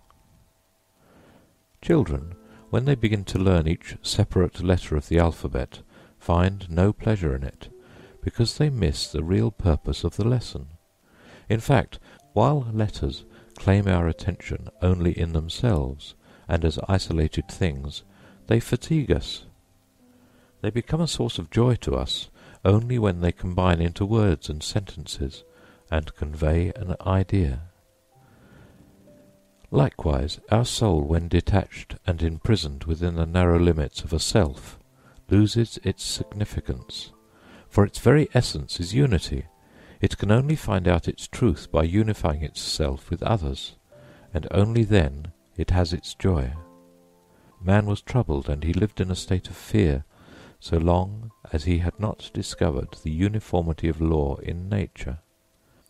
Children, when they begin to learn each separate letter of the alphabet, find no pleasure in it, because they miss the real purpose of the lesson. In fact, while letters claim our attention only in themselves and as isolated things, they fatigue us. They become a source of joy to us only when they combine into words and sentences and convey an idea. Likewise, our soul, when detached and imprisoned within the narrow limits of a self, loses its significance, for its very essence is unity. It can only find out its truth by unifying itself with others, and only then it has its joy. Man was troubled, and he lived in a state of fear, so long as he had not discovered the uniformity of law in nature.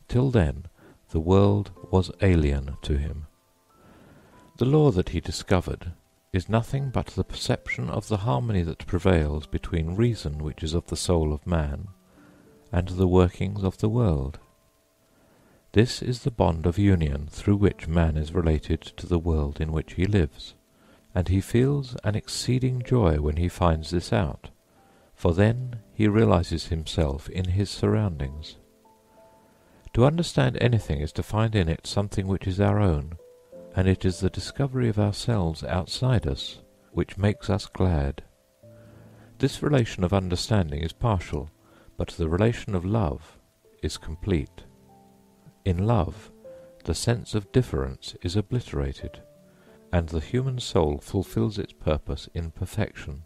Till then, the world was alien to him. The law that he discovered is nothing but the perception of the harmony that prevails between reason, which is of the soul of man, and the workings of the world. This is the bond of union through which man is related to the world in which he lives, and he feels an exceeding joy when he finds this out, for then he realizes himself in his surroundings. To understand anything is to find in it something which is our own, and it is the discovery of ourselves outside us which makes us glad. This relation of understanding is partial, but the relation of love is complete. In love, the sense of difference is obliterated, and the human soul fulfills its purpose in perfection,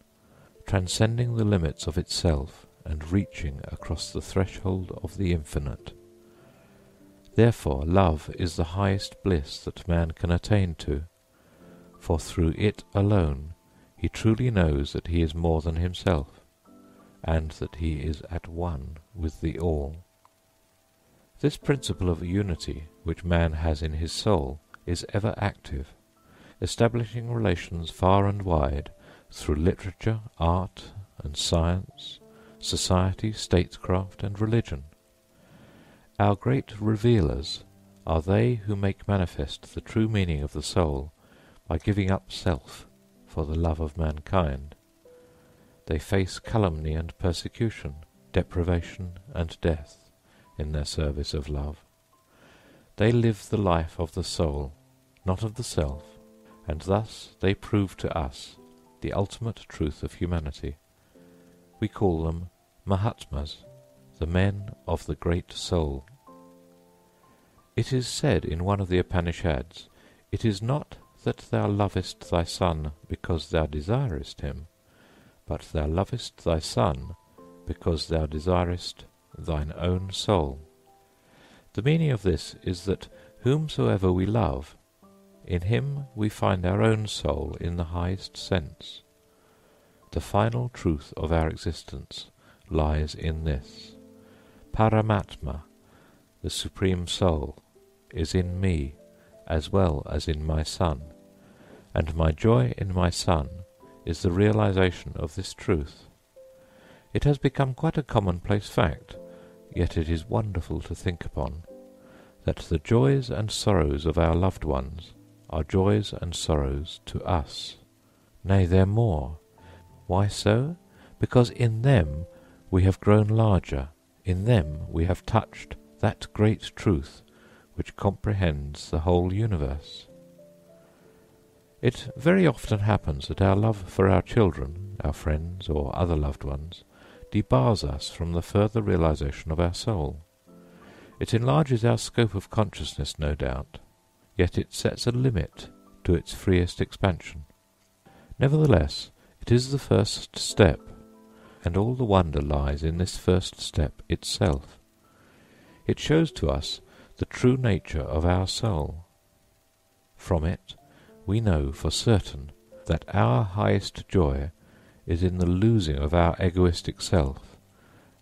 transcending the limits of itself and reaching across the threshold of the infinite. Therefore, love is the highest bliss that man can attain to, for through it alone he truly knows that he is more than himself, and that he is at one with the all. This principle of unity which man has in his soul is ever active, establishing relations far and wide through literature, art and science, society, statecraft and religion. Our great revealers are they who make manifest the true meaning of the soul by giving up self for the love of mankind. They face calumny and persecution, deprivation and death in their service of love. They live the life of the soul, not of the self, and thus they prove to us the ultimate truth of humanity. We call them Mahatmas, the men of the great soul. It is said in one of the Upanishads, "It is not that thou lovest thy son because thou desirest him, but thou lovest thy son because thou desirest thine own soul." The meaning of this is that whomsoever we love, in him we find our own soul in the highest sense. The final truth of our existence lies in this. Paramatma, the Supreme Soul, is in me as well as in my son, and my joy in my son is the realization of this truth. It has become quite a commonplace fact, yet it is wonderful to think upon, that the joys and sorrows of our loved ones are joys and sorrows to us. Nay, they're more. Why so? Because in them we have grown larger, in them we have touched that great truth which comprehends the whole universe. It very often happens that our love for our children, our friends, or other loved ones debars us from the further realization of our soul. It enlarges our scope of consciousness, no doubt, yet it sets a limit to its freest expansion. Nevertheless, it is the first step, and all the wonder lies in this first step itself. It shows to us the true nature of our soul. From it we know for certain that our highest joy is in the losing of our egoistic self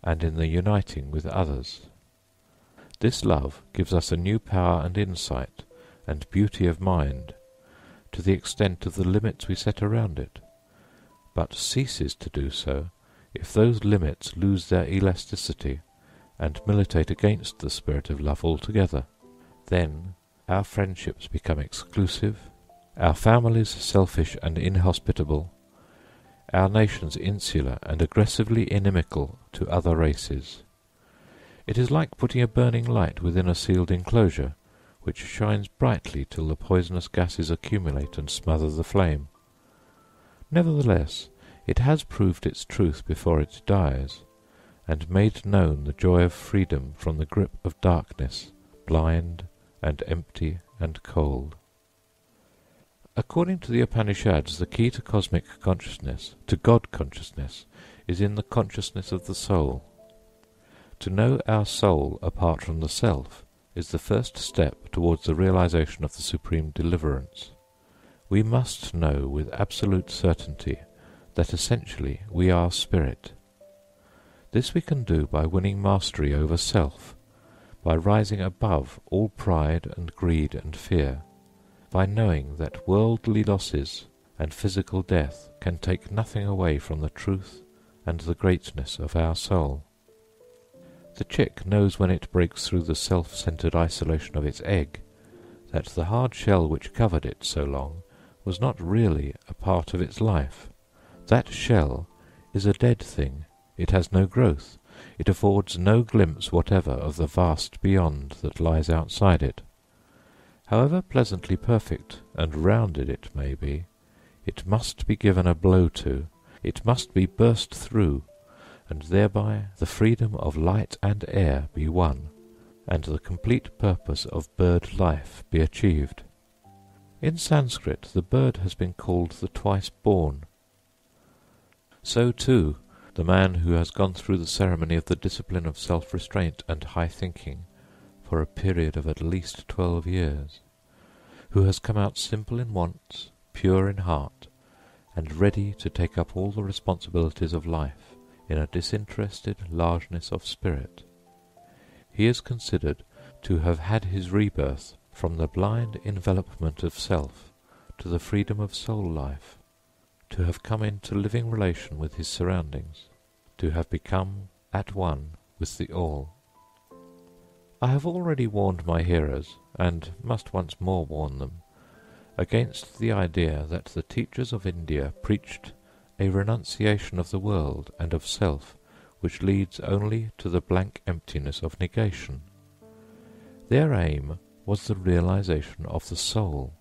and in the uniting with others. This love gives us a new power and insight and beauty of mind to the extent of the limits we set around it, but ceases to do so if those limits lose their elasticity and militate against the spirit of love altogether. Then our friendships become exclusive, our families selfish and inhospitable, our nations insular and aggressively inimical to other races. It is like putting a burning light within a sealed enclosure, which shines brightly till the poisonous gases accumulate and smother the flame. Nevertheless, it has proved its truth before it dies, and made known the joy of freedom from the grip of darkness, blind and empty and cold. According to the Upanishads, the key to cosmic consciousness, to God consciousness, is in the consciousness of the soul. To know our soul apart from the self is the first step towards the realization of the supreme deliverance. We must know with absolute certainty that essentially we are spirit. This we can do by winning mastery over self, by rising above all pride and greed and fear, by knowing that worldly losses and physical death can take nothing away from the truth and the greatness of our soul. The chick knows when it breaks through the self-centered isolation of its egg that the hard shell which covered it so long was not really a part of its life. That shell is a dead thing. It has no growth. It affords no glimpse whatever of the vast beyond that lies outside it. However pleasantly perfect and rounded it may be, it must be given a blow to, it must be burst through, and thereby the freedom of light and air be won, and the complete purpose of bird life be achieved. In Sanskrit the bird has been called the twice-born. So too the man who has gone through the ceremony of the discipline of self-restraint and high thinking for a period of at least 12 years, who has come out simple in wants, pure in heart, and ready to take up all the responsibilities of life in a disinterested largeness of spirit. He is considered to have had his rebirth from the blind envelopment of self to the freedom of soul life, to have come into living relation with his surroundings, to have become at one with the all. I have already warned my hearers, and must once more warn them, against the idea that the teachers of India preached a renunciation of the world and of self which leads only to the blank emptiness of negation. Their aim was the realization of the soul,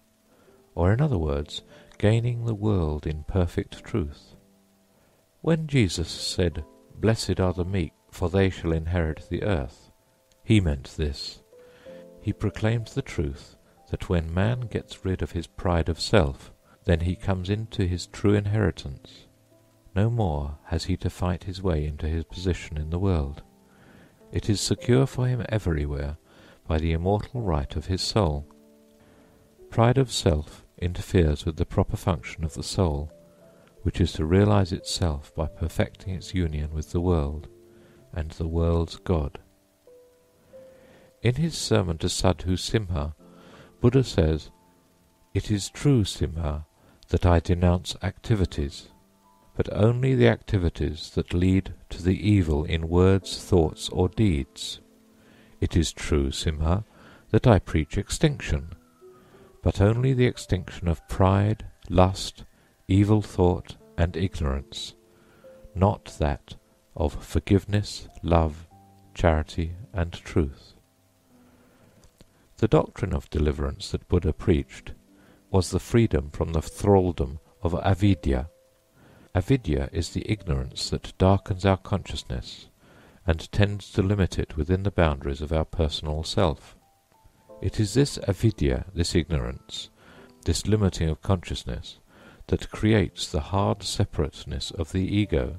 or in other words, gaining the world in perfect truth. When Jesus said, "Blessed are the meek, for they shall inherit the earth," he meant this. He proclaimed the truth that when man gets rid of his pride of self, then he comes into his true inheritance. No more has he to fight his way into his position in the world. It is secure for him everywhere by the immortal right of his soul. Pride of self interferes with the proper function of the soul, which is to realize itself by perfecting its union with the world and the world's God. In his sermon to Sadhu Simha, Buddha says, "It is true, Simha, that I denounce activities, but only the activities that lead to the evil in words, thoughts, or deeds. It is true, Simha, that I preach extinction, but only the extinction of pride, lust, evil thought, and ignorance, not that of forgiveness, love, charity, and truth." The doctrine of deliverance that Buddha preached was the freedom from the thraldom of avidya. Avidya is the ignorance that darkens our consciousness and tends to limit it within the boundaries of our personal self. It is this avidya, this ignorance, this limiting of consciousness, that creates the hard separateness of the ego,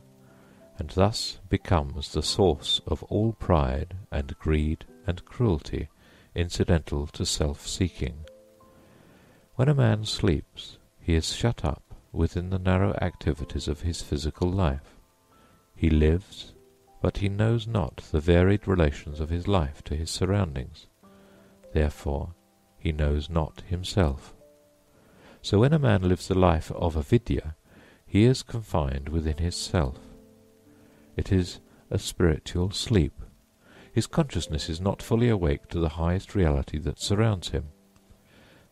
and thus becomes the source of all pride and greed and cruelty incidental to self-seeking. When a man sleeps, he is shut up within the narrow activities of his physical life. He lives, but he knows not the varied relations of his life to his surroundings. Therefore, he knows not himself. So when a man lives the life of avidya, he is confined within his self. It is a spiritual sleep. His consciousness is not fully awake to the highest reality that surrounds him.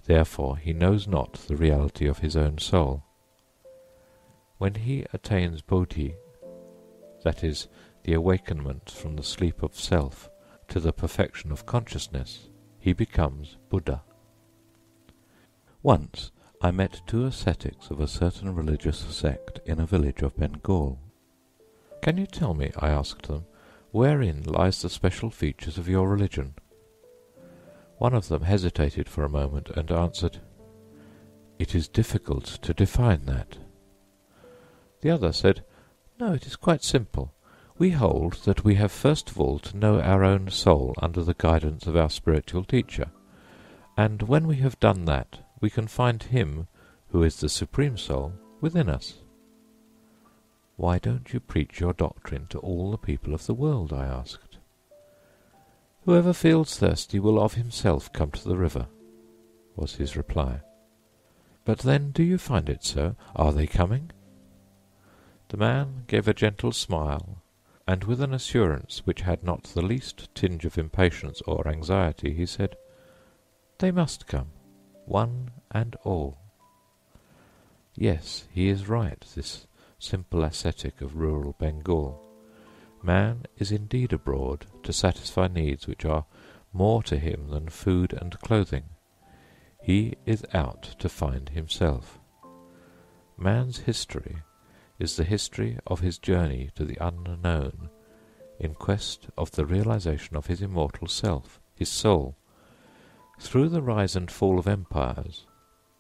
Therefore he knows not the reality of his own soul. When he attains bodhi, that is, the awakenment from the sleep of self to the perfection of consciousness, he becomes Buddha. Once I met two ascetics of a certain religious sect in a village of Bengal. "Can you tell me," I asked them, "wherein lies the special features of your religion?" One of them hesitated for a moment and answered, "It is difficult to define that." The other said, "No, it is quite simple. We hold that we have first of all to know our own soul under the guidance of our spiritual teacher, and when we have done that, we can find him, who is the Supreme Soul, within us." "Why don't you preach your doctrine to all the people of the world?" I asked. "Whoever feels thirsty will of himself come to the river," was his reply. "But then do you find it so? Are they coming?" The man gave a gentle smile, and with an assurance which had not the least tinge of impatience or anxiety, he said, "They must come, one and all." Yes, he is right, this simple ascetic of rural Bengal. Man is indeed abroad to satisfy needs which are more to him than food and clothing. He is out to find himself. Man's history is the history of his journey to the unknown, in quest of the realization of his immortal self, his soul. Through the rise and fall of empires,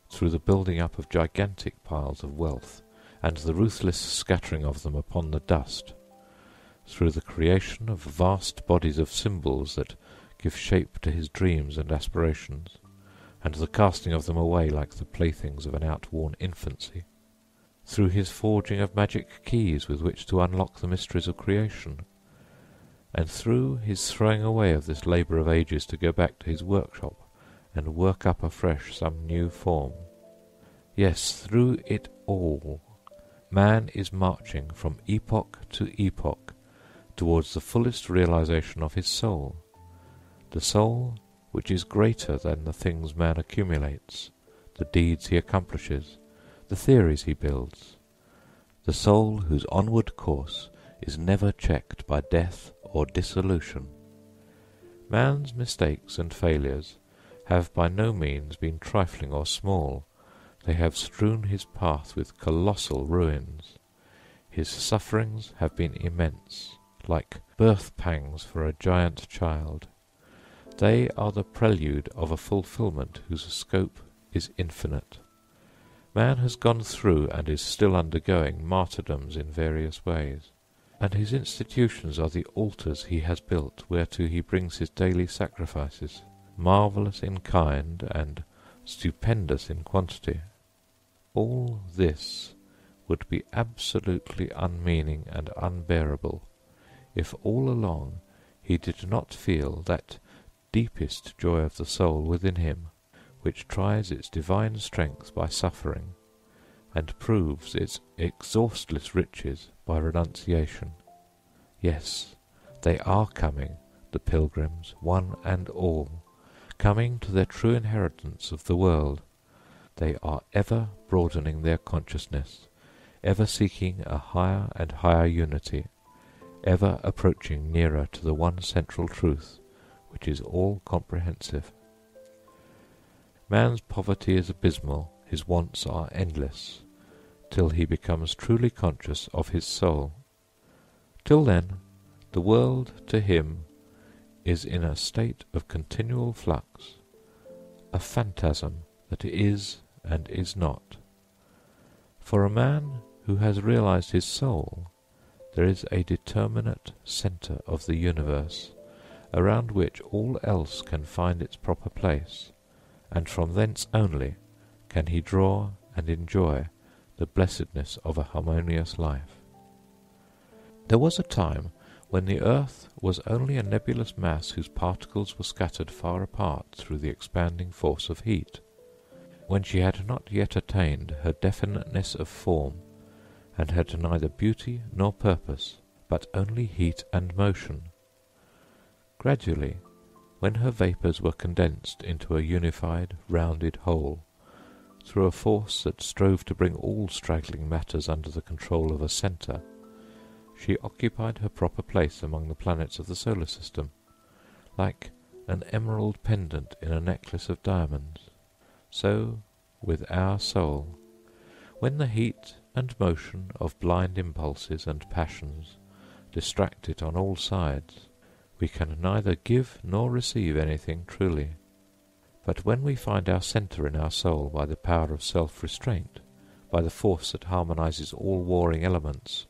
through the building up of gigantic piles of wealth, and the ruthless scattering of them upon the dust, through the creation of vast bodies of symbols that give shape to his dreams and aspirations, and the casting of them away like the playthings of an outworn infancy, through his forging of magic keys with which to unlock the mysteries of creation, and through his throwing away of this labour of ages to go back to his workshop and work up afresh some new form. Yes, through it all, man is marching from epoch to epoch towards the fullest realization of his soul. the soul which is greater than the things man accumulates, the deeds he accomplishes, the theories he builds, the soul whose onward course is never checked by death or dissolution. Man's mistakes and failures have by no means been trifling or small. They have strewn his path with colossal ruins. His sufferings have been immense, like birth pangs for a giant child. They are the prelude of a fulfilment whose scope is infinite. Man has gone through and is still undergoing martyrdoms in various ways, and his institutions are the altars he has built whereto he brings his daily sacrifices, marvellous in kind and stupendous in quantity. All this would be absolutely unmeaning and unbearable if all along he did not feel that deepest joy of the soul within him, which tries its divine strength by suffering, and proves its exhaustless riches by renunciation. Yes, they are coming, the pilgrims, one and all, coming to their true inheritance of the world. They are ever broadening their consciousness, ever seeking a higher and higher unity, ever approaching nearer to the one central truth, which is all-comprehensive. Man's poverty is abysmal, his wants are endless, till he becomes truly conscious of his soul. Till then, the world to him is in a state of continual flux, a phantasm that is and is not. For a man who has realized his soul, there is a determinate centre of the universe, around which all else can find its proper place, and from thence only can he draw and enjoy the blessedness of a harmonious life. There was a time when the earth was only a nebulous mass whose particles were scattered far apart through the expanding force of heat, when she had not yet attained her definiteness of form, and had neither beauty nor purpose, but only heat and motion. Gradually, when her vapours were condensed into a unified, rounded whole, through a force that strove to bring all straggling matters under the control of a centre, she occupied her proper place among the planets of the solar system, like an emerald pendant in a necklace of diamonds. So with our soul, when the heat and motion of blind impulses and passions distract it on all sides, we can neither give nor receive anything truly. But when we find our centre in our soul by the power of self-restraint, by the force that harmonizes all warring elements,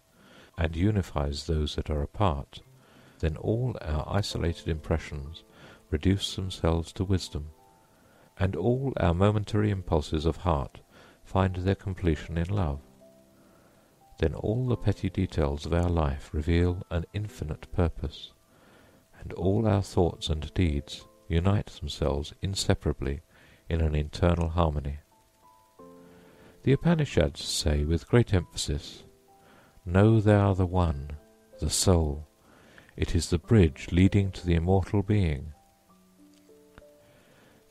and unifies those that are apart, then all our isolated impressions reduce themselves to wisdom, and all our momentary impulses of heart find their completion in love. Then all the petty details of our life reveal an infinite purpose, and all our thoughts and deeds unite themselves inseparably in an internal harmony. The Upanishads say with great emphasis, "Know thou the One, the Soul. It is the bridge leading to the immortal being."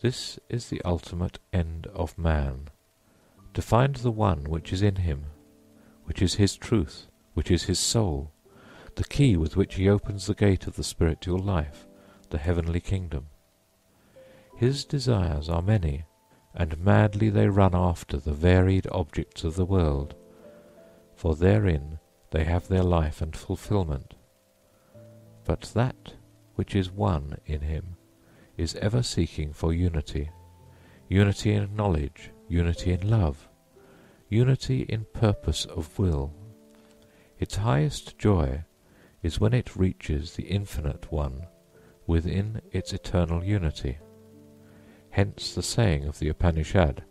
This is the ultimate end of man, to find the One which is in him, which is his truth, which is his soul, the key with which he opens the gate of the spiritual life, the heavenly kingdom. His desires are many, and madly they run after the varied objects of the world, for therein they have their life and fulfilment. But that which is one in him is ever seeking for unity, unity in knowledge, unity in love, unity in purpose of will. Its highest joy is when it reaches the infinite one within its eternal unity. Hence the saying of the Upanishad,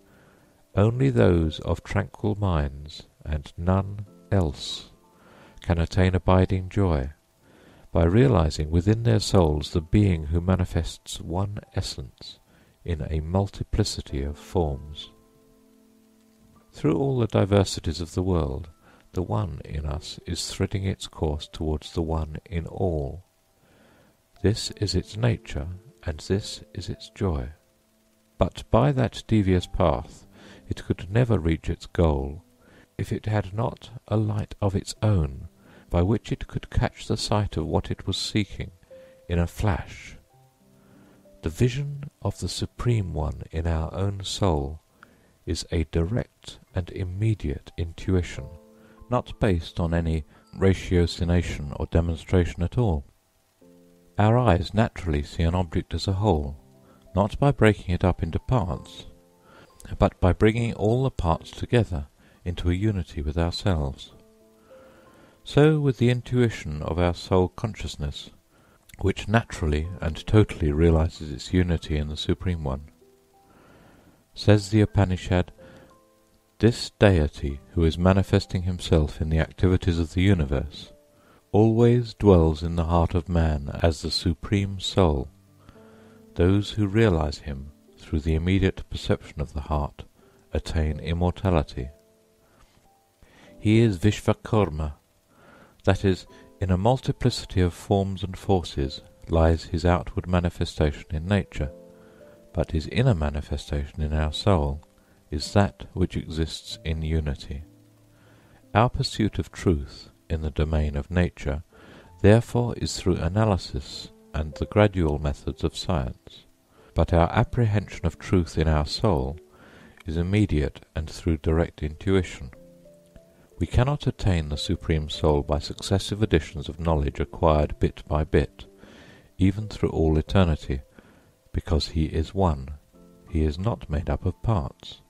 "Only those of tranquil minds, and none else, can attain abiding joy, by realizing within their souls the being who manifests one essence in a multiplicity of forms." Through all the diversities of the world, the One in us is threading its course towards the One in all. This is its nature, and this is its joy. But by that devious path it could never reach its goal if it had not a light of its own by which it could catch the sight of what it was seeking in a flash. The vision of the Supreme One in our own soul is a direct and immediate intuition, not based on any ratiocination or demonstration at all. Our eyes naturally see an object as a whole, not by breaking it up into parts, but by bringing all the parts together into a unity with ourselves. So with the intuition of our soul consciousness, which naturally and totally realizes its unity in the Supreme One. Says the Upanishad, "This deity who is manifesting himself in the activities of the universe always dwells in the heart of man as the Supreme Soul. Those who realize him through the immediate perception of the heart attain immortality. He is Vishvakarma, that is, in a multiplicity of forms and forces lies his outward manifestation in nature, but his inner manifestation in our soul is that which exists in unity. Our pursuit of truth in the domain of nature therefore is through analysis and the gradual methods of science, but our apprehension of truth in our soul is immediate and through direct intuition. We cannot attain the Supreme Soul by successive additions of knowledge acquired bit by bit, even through all eternity, because he is one, he is not made up of parts.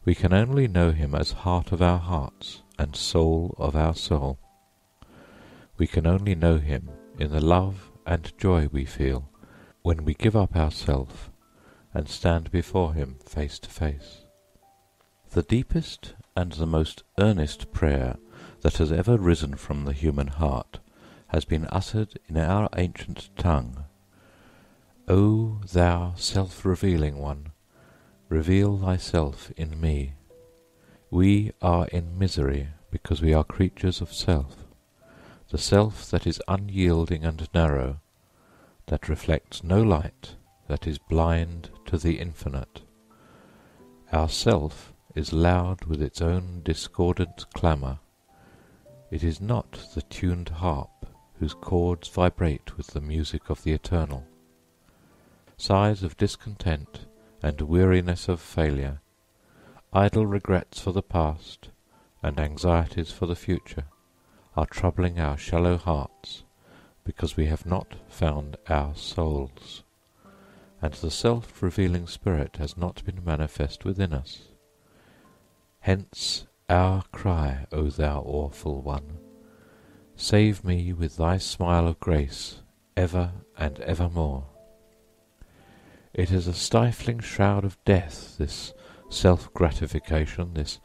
We can only know him as heart of our hearts and soul of our soul. We can only know him in the love and joy we feel when we give up ourself and stand before him face to face. The deepest and the most earnest prayer that has ever risen from the human heart has been uttered in our ancient tongue. O thou self-revealing one, reveal thyself in me. We are in misery because we are creatures of self, the self that is unyielding and narrow, that reflects no light, that is blind to the infinite. Our self is loud with its own discordant clamour. It is not the tuned harp whose chords vibrate with the music of the eternal. Sighs of discontent and weariness of failure, idle regrets for the past and anxieties for the future are troubling our shallow hearts because we have not found our souls, and the self-revealing spirit has not been manifest within us. Hence our cry, O thou awful one, save me with thy smile of grace ever and evermore. It is a stifling shroud of death, this self-gratification, this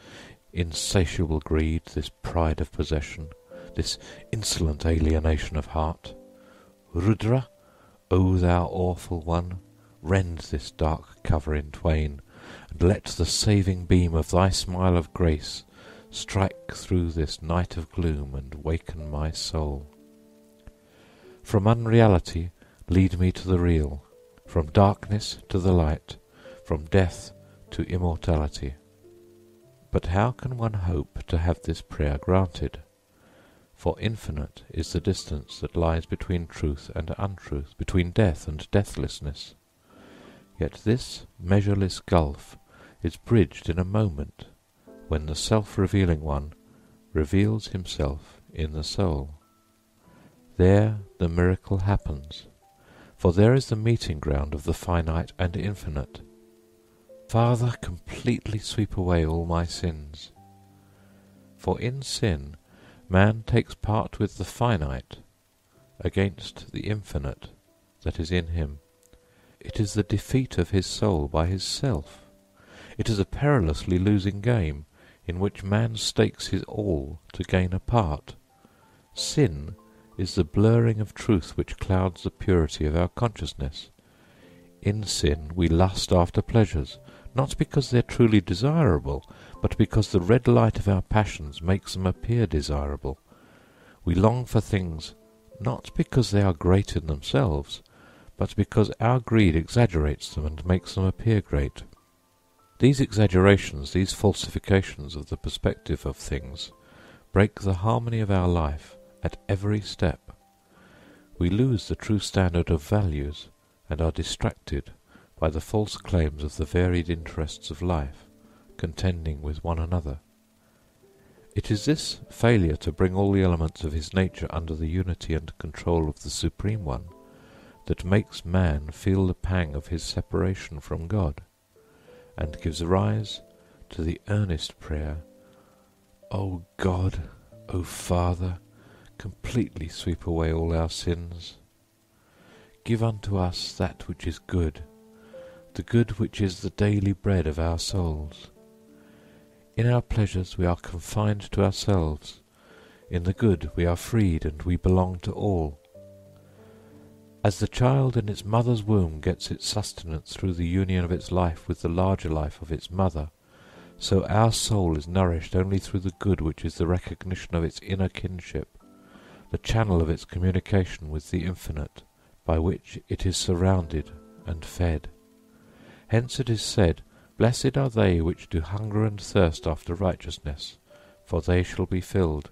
insatiable greed, this pride of possession, this insolent alienation of heart. Rudra, O thou awful one, rend this dark cover in twain, and let the saving beam of thy smile of grace strike through this night of gloom and waken my soul. From unreality lead me to the real, from darkness to the light, from death to immortality. But how can one hope to have this prayer granted? For infinite is the distance that lies between truth and untruth, between death and deathlessness. Yet this measureless gulf is bridged in a moment when the self-revealing one reveals himself in the soul. There the miracle happens, for there is the meeting ground of the finite and infinite. Father, completely sweep away all my sins. For in sin man takes part with the finite against the infinite that is in him. It is the defeat of his soul by his self. It is a perilously losing game in which man stakes his all to gain a part. Sin is the blurring of truth which clouds the purity of our consciousness. In sin we lust after pleasures, not because they are truly desirable, but because the red light of our passions makes them appear desirable. We long for things not because they are great in themselves, but because our greed exaggerates them and makes them appear great. These exaggerations, these falsifications of the perspective of things, break the harmony of our life at every step. We lose the true standard of values and are distracted by the false claims of the varied interests of life, contending with one another. It is this failure to bring all the elements of his nature under the unity and control of the Supreme One that makes man feel the pang of his separation from God, and gives rise to the earnest prayer, O God, O Father, completely sweep away all our sins. Give unto us that which is good, the good which is the daily bread of our souls. In our pleasures we are confined to ourselves, in the good we are freed and we belong to all. As the child in its mother's womb gets its sustenance through the union of its life with the larger life of its mother, so our soul is nourished only through the good which is the recognition of its inner kinship, the channel of its communication with the infinite, by which it is surrounded and fed. Hence it is said, Blessed are they which do hunger and thirst after righteousness, for they shall be filled.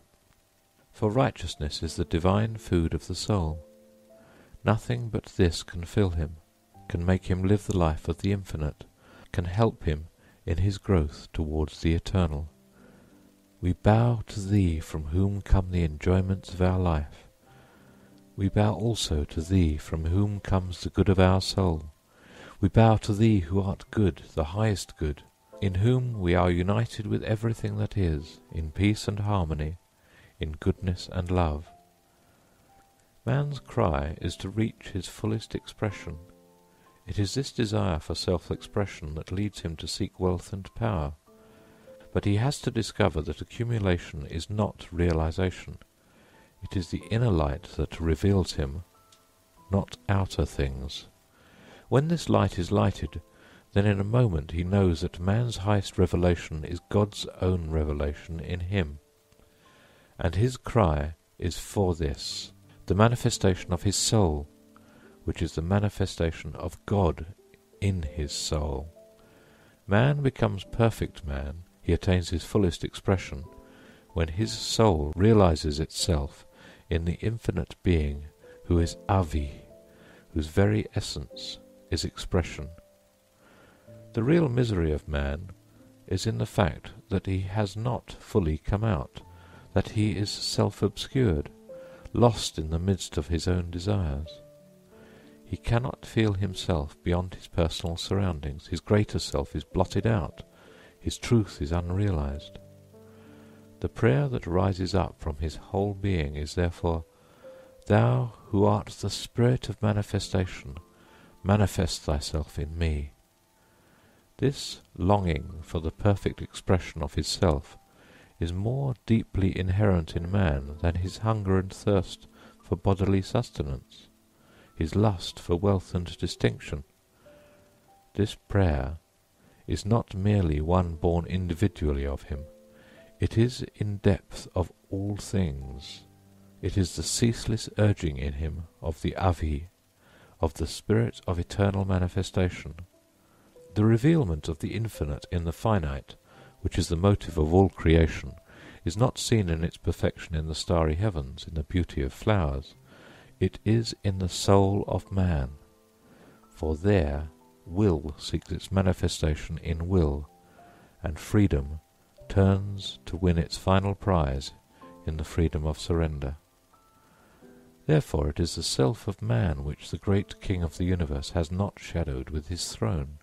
For righteousness is the divine food of the soul. Nothing but this can fill him, can make him live the life of the infinite, can help him in his growth towards the eternal. We bow to thee from whom come the enjoyments of our life. We bow also to thee from whom comes the good of our soul. We bow to thee who art good, the highest good, in whom we are united with everything that is, in peace and harmony, in goodness and love. Man's cry is to reach his fullest expression. It is this desire for self-expression that leads him to seek wealth and power. But he has to discover that accumulation is not realization. It is the inner light that reveals him, not outer things. When this light is lighted, then in a moment he knows that man's highest revelation is God's own revelation in him. And his cry is for this, the manifestation of his soul, which is the manifestation of God in his soul. Man becomes perfect man, he attains his fullest expression, when his soul realizes itself in the infinite being who is Avi, whose very essence is expression. The real misery of man is in the fact that he has not fully come out, that he is self-obscured, lost in the midst of his own desires. He cannot feel himself beyond his personal surroundings. His greater self is blotted out. His truth is unrealized. The prayer that rises up from his whole being is therefore, Thou who art the spirit of manifestation, manifest thyself in me. This longing for the perfect expression of his self is more deeply inherent in man than his hunger and thirst for bodily sustenance, his lust for wealth and distinction. This prayer is not merely one born individually of him. It is in depth of all things. It is the ceaseless urging in him of the Avi, of the spirit of eternal manifestation. The revealment of the infinite in the finite, which is the motive of all creation, is not seen in its perfection in the starry heavens, in the beauty of flowers. It is in the soul of man, for there will seeks its manifestation in will, and freedom turns to win its final prize in the freedom of surrender. Therefore it is the self of man which the great King of the universe has not shadowed with his throne.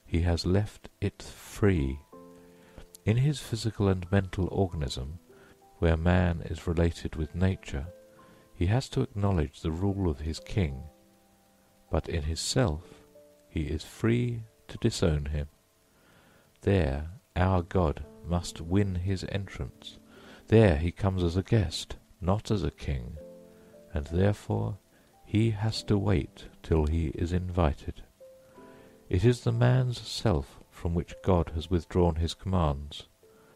He has left it free. In his physical and mental organism, where man is related with nature, he has to acknowledge the rule of his king, but in his self he is free to disown him. There our God must win his entrance. There he comes as a guest, not as a king, and therefore he has to wait till he is invited. It is the man's self from which God has withdrawn his commands,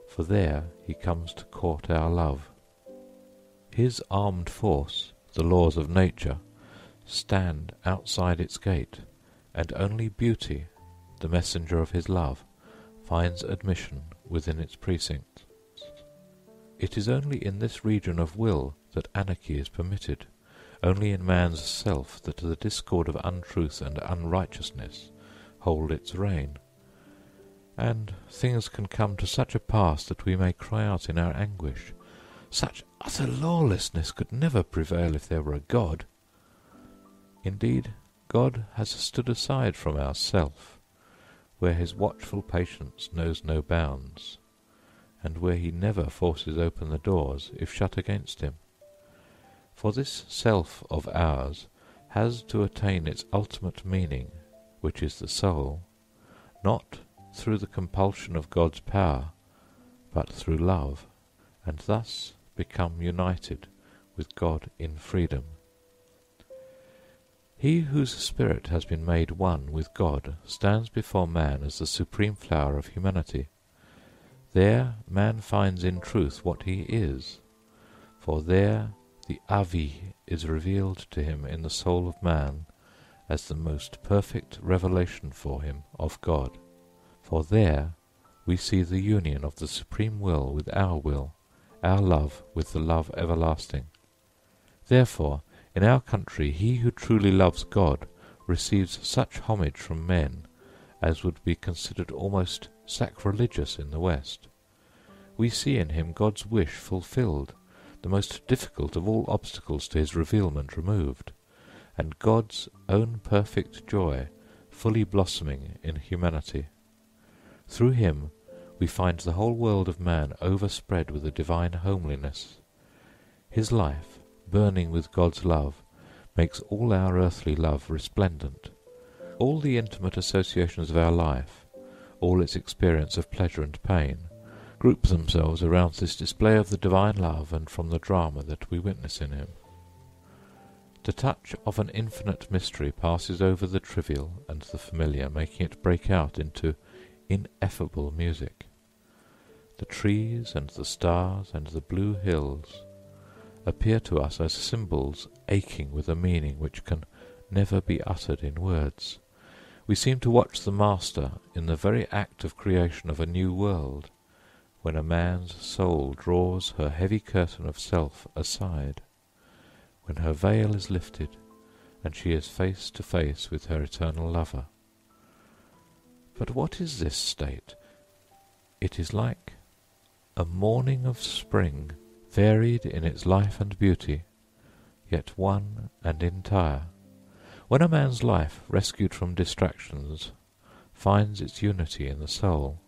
for there he comes to court our love. His armed force, the laws of nature, stand outside its gate, and only beauty, the messenger of his love, finds admission within its precincts. It is only in this region of will that anarchy is permitted, only in man's self that the discord of untruth and unrighteousness hold its reign, and things can come to such a pass that we may cry out in our anguish, "Such utter lawlessness could never prevail if there were a God." Indeed, God has stood aside from our self, where his watchful patience knows no bounds, and where he never forces open the doors if shut against him. For this self of ours has to attain its ultimate meaning, which is the soul, not through the compulsion of God's power, but through love, and thus become united with God in freedom. He whose spirit has been made one with God stands before man as the supreme flower of humanity. There man finds in truth what he is, for there the Avi is revealed to him in the soul of man as the most perfect revelation for him of God. For there we see the union of the supreme will with our love with the love everlasting. Therefore, in our country he who truly loves God receives such homage from men as would be considered almost sacrilegious in the West. We see in him God's wish fulfilled, the most difficult of all obstacles to his revealment removed, and God's own perfect joy fully blossoming in humanity. Through him we find the whole world of man overspread with a divine homeliness. His life, burning with God's love, makes all our earthly love resplendent. All the intimate associations of our life, all its experience of pleasure and pain, group themselves around this display of the divine love and from the drama that we witness in him. The touch of an infinite mystery passes over the trivial and the familiar, making it break out into ineffable music. The trees and the stars and the blue hills appear to us as symbols aching with a meaning which can never be uttered in words. We seem to watch the Master in the very act of creation of a new world, when a man's soul draws her heavy curtain of self aside, when her veil is lifted and she is face to face with her eternal lover. But what is this state? It is like a morning of spring, varied in its life and beauty, yet one and entire. When a man's life, rescued from distractions, finds its unity in the soul,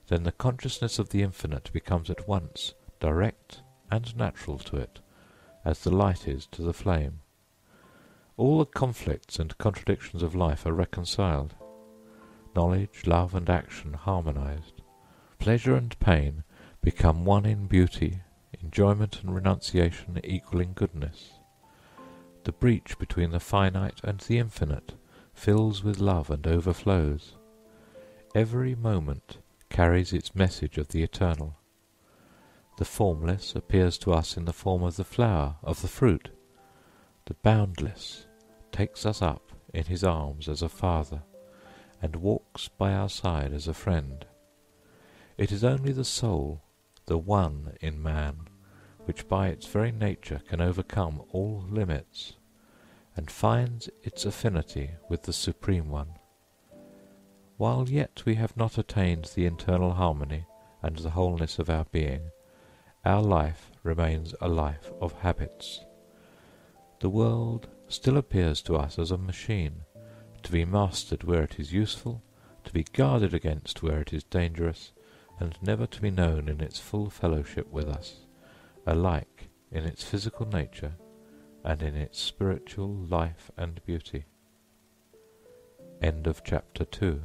then the consciousness of the infinite becomes at once direct and natural to it, as the light is to the flame. All the conflicts and contradictions of life are reconciled. Knowledge, love, and action harmonized. Pleasure and pain become one in beauty, enjoyment and renunciation equal in goodness. The breach between the finite and the infinite fills with love and overflows. Every moment carries its message of the eternal. The formless appears to us in the form of the flower, of the fruit. The boundless takes us up in his arms as a father, and walks by our side as a friend. It is only the soul, the one in man, which by its very nature can overcome all limits, and finds its affinity with the Supreme One. While yet we have not attained the internal harmony and the wholeness of our being, our life remains a life of habits. The world still appears to us as a machine, to be mastered where it is useful, to be guarded against where it is dangerous, and never to be known in its full fellowship with us, alike in its physical nature and in its spiritual life and beauty. End of chapter 2.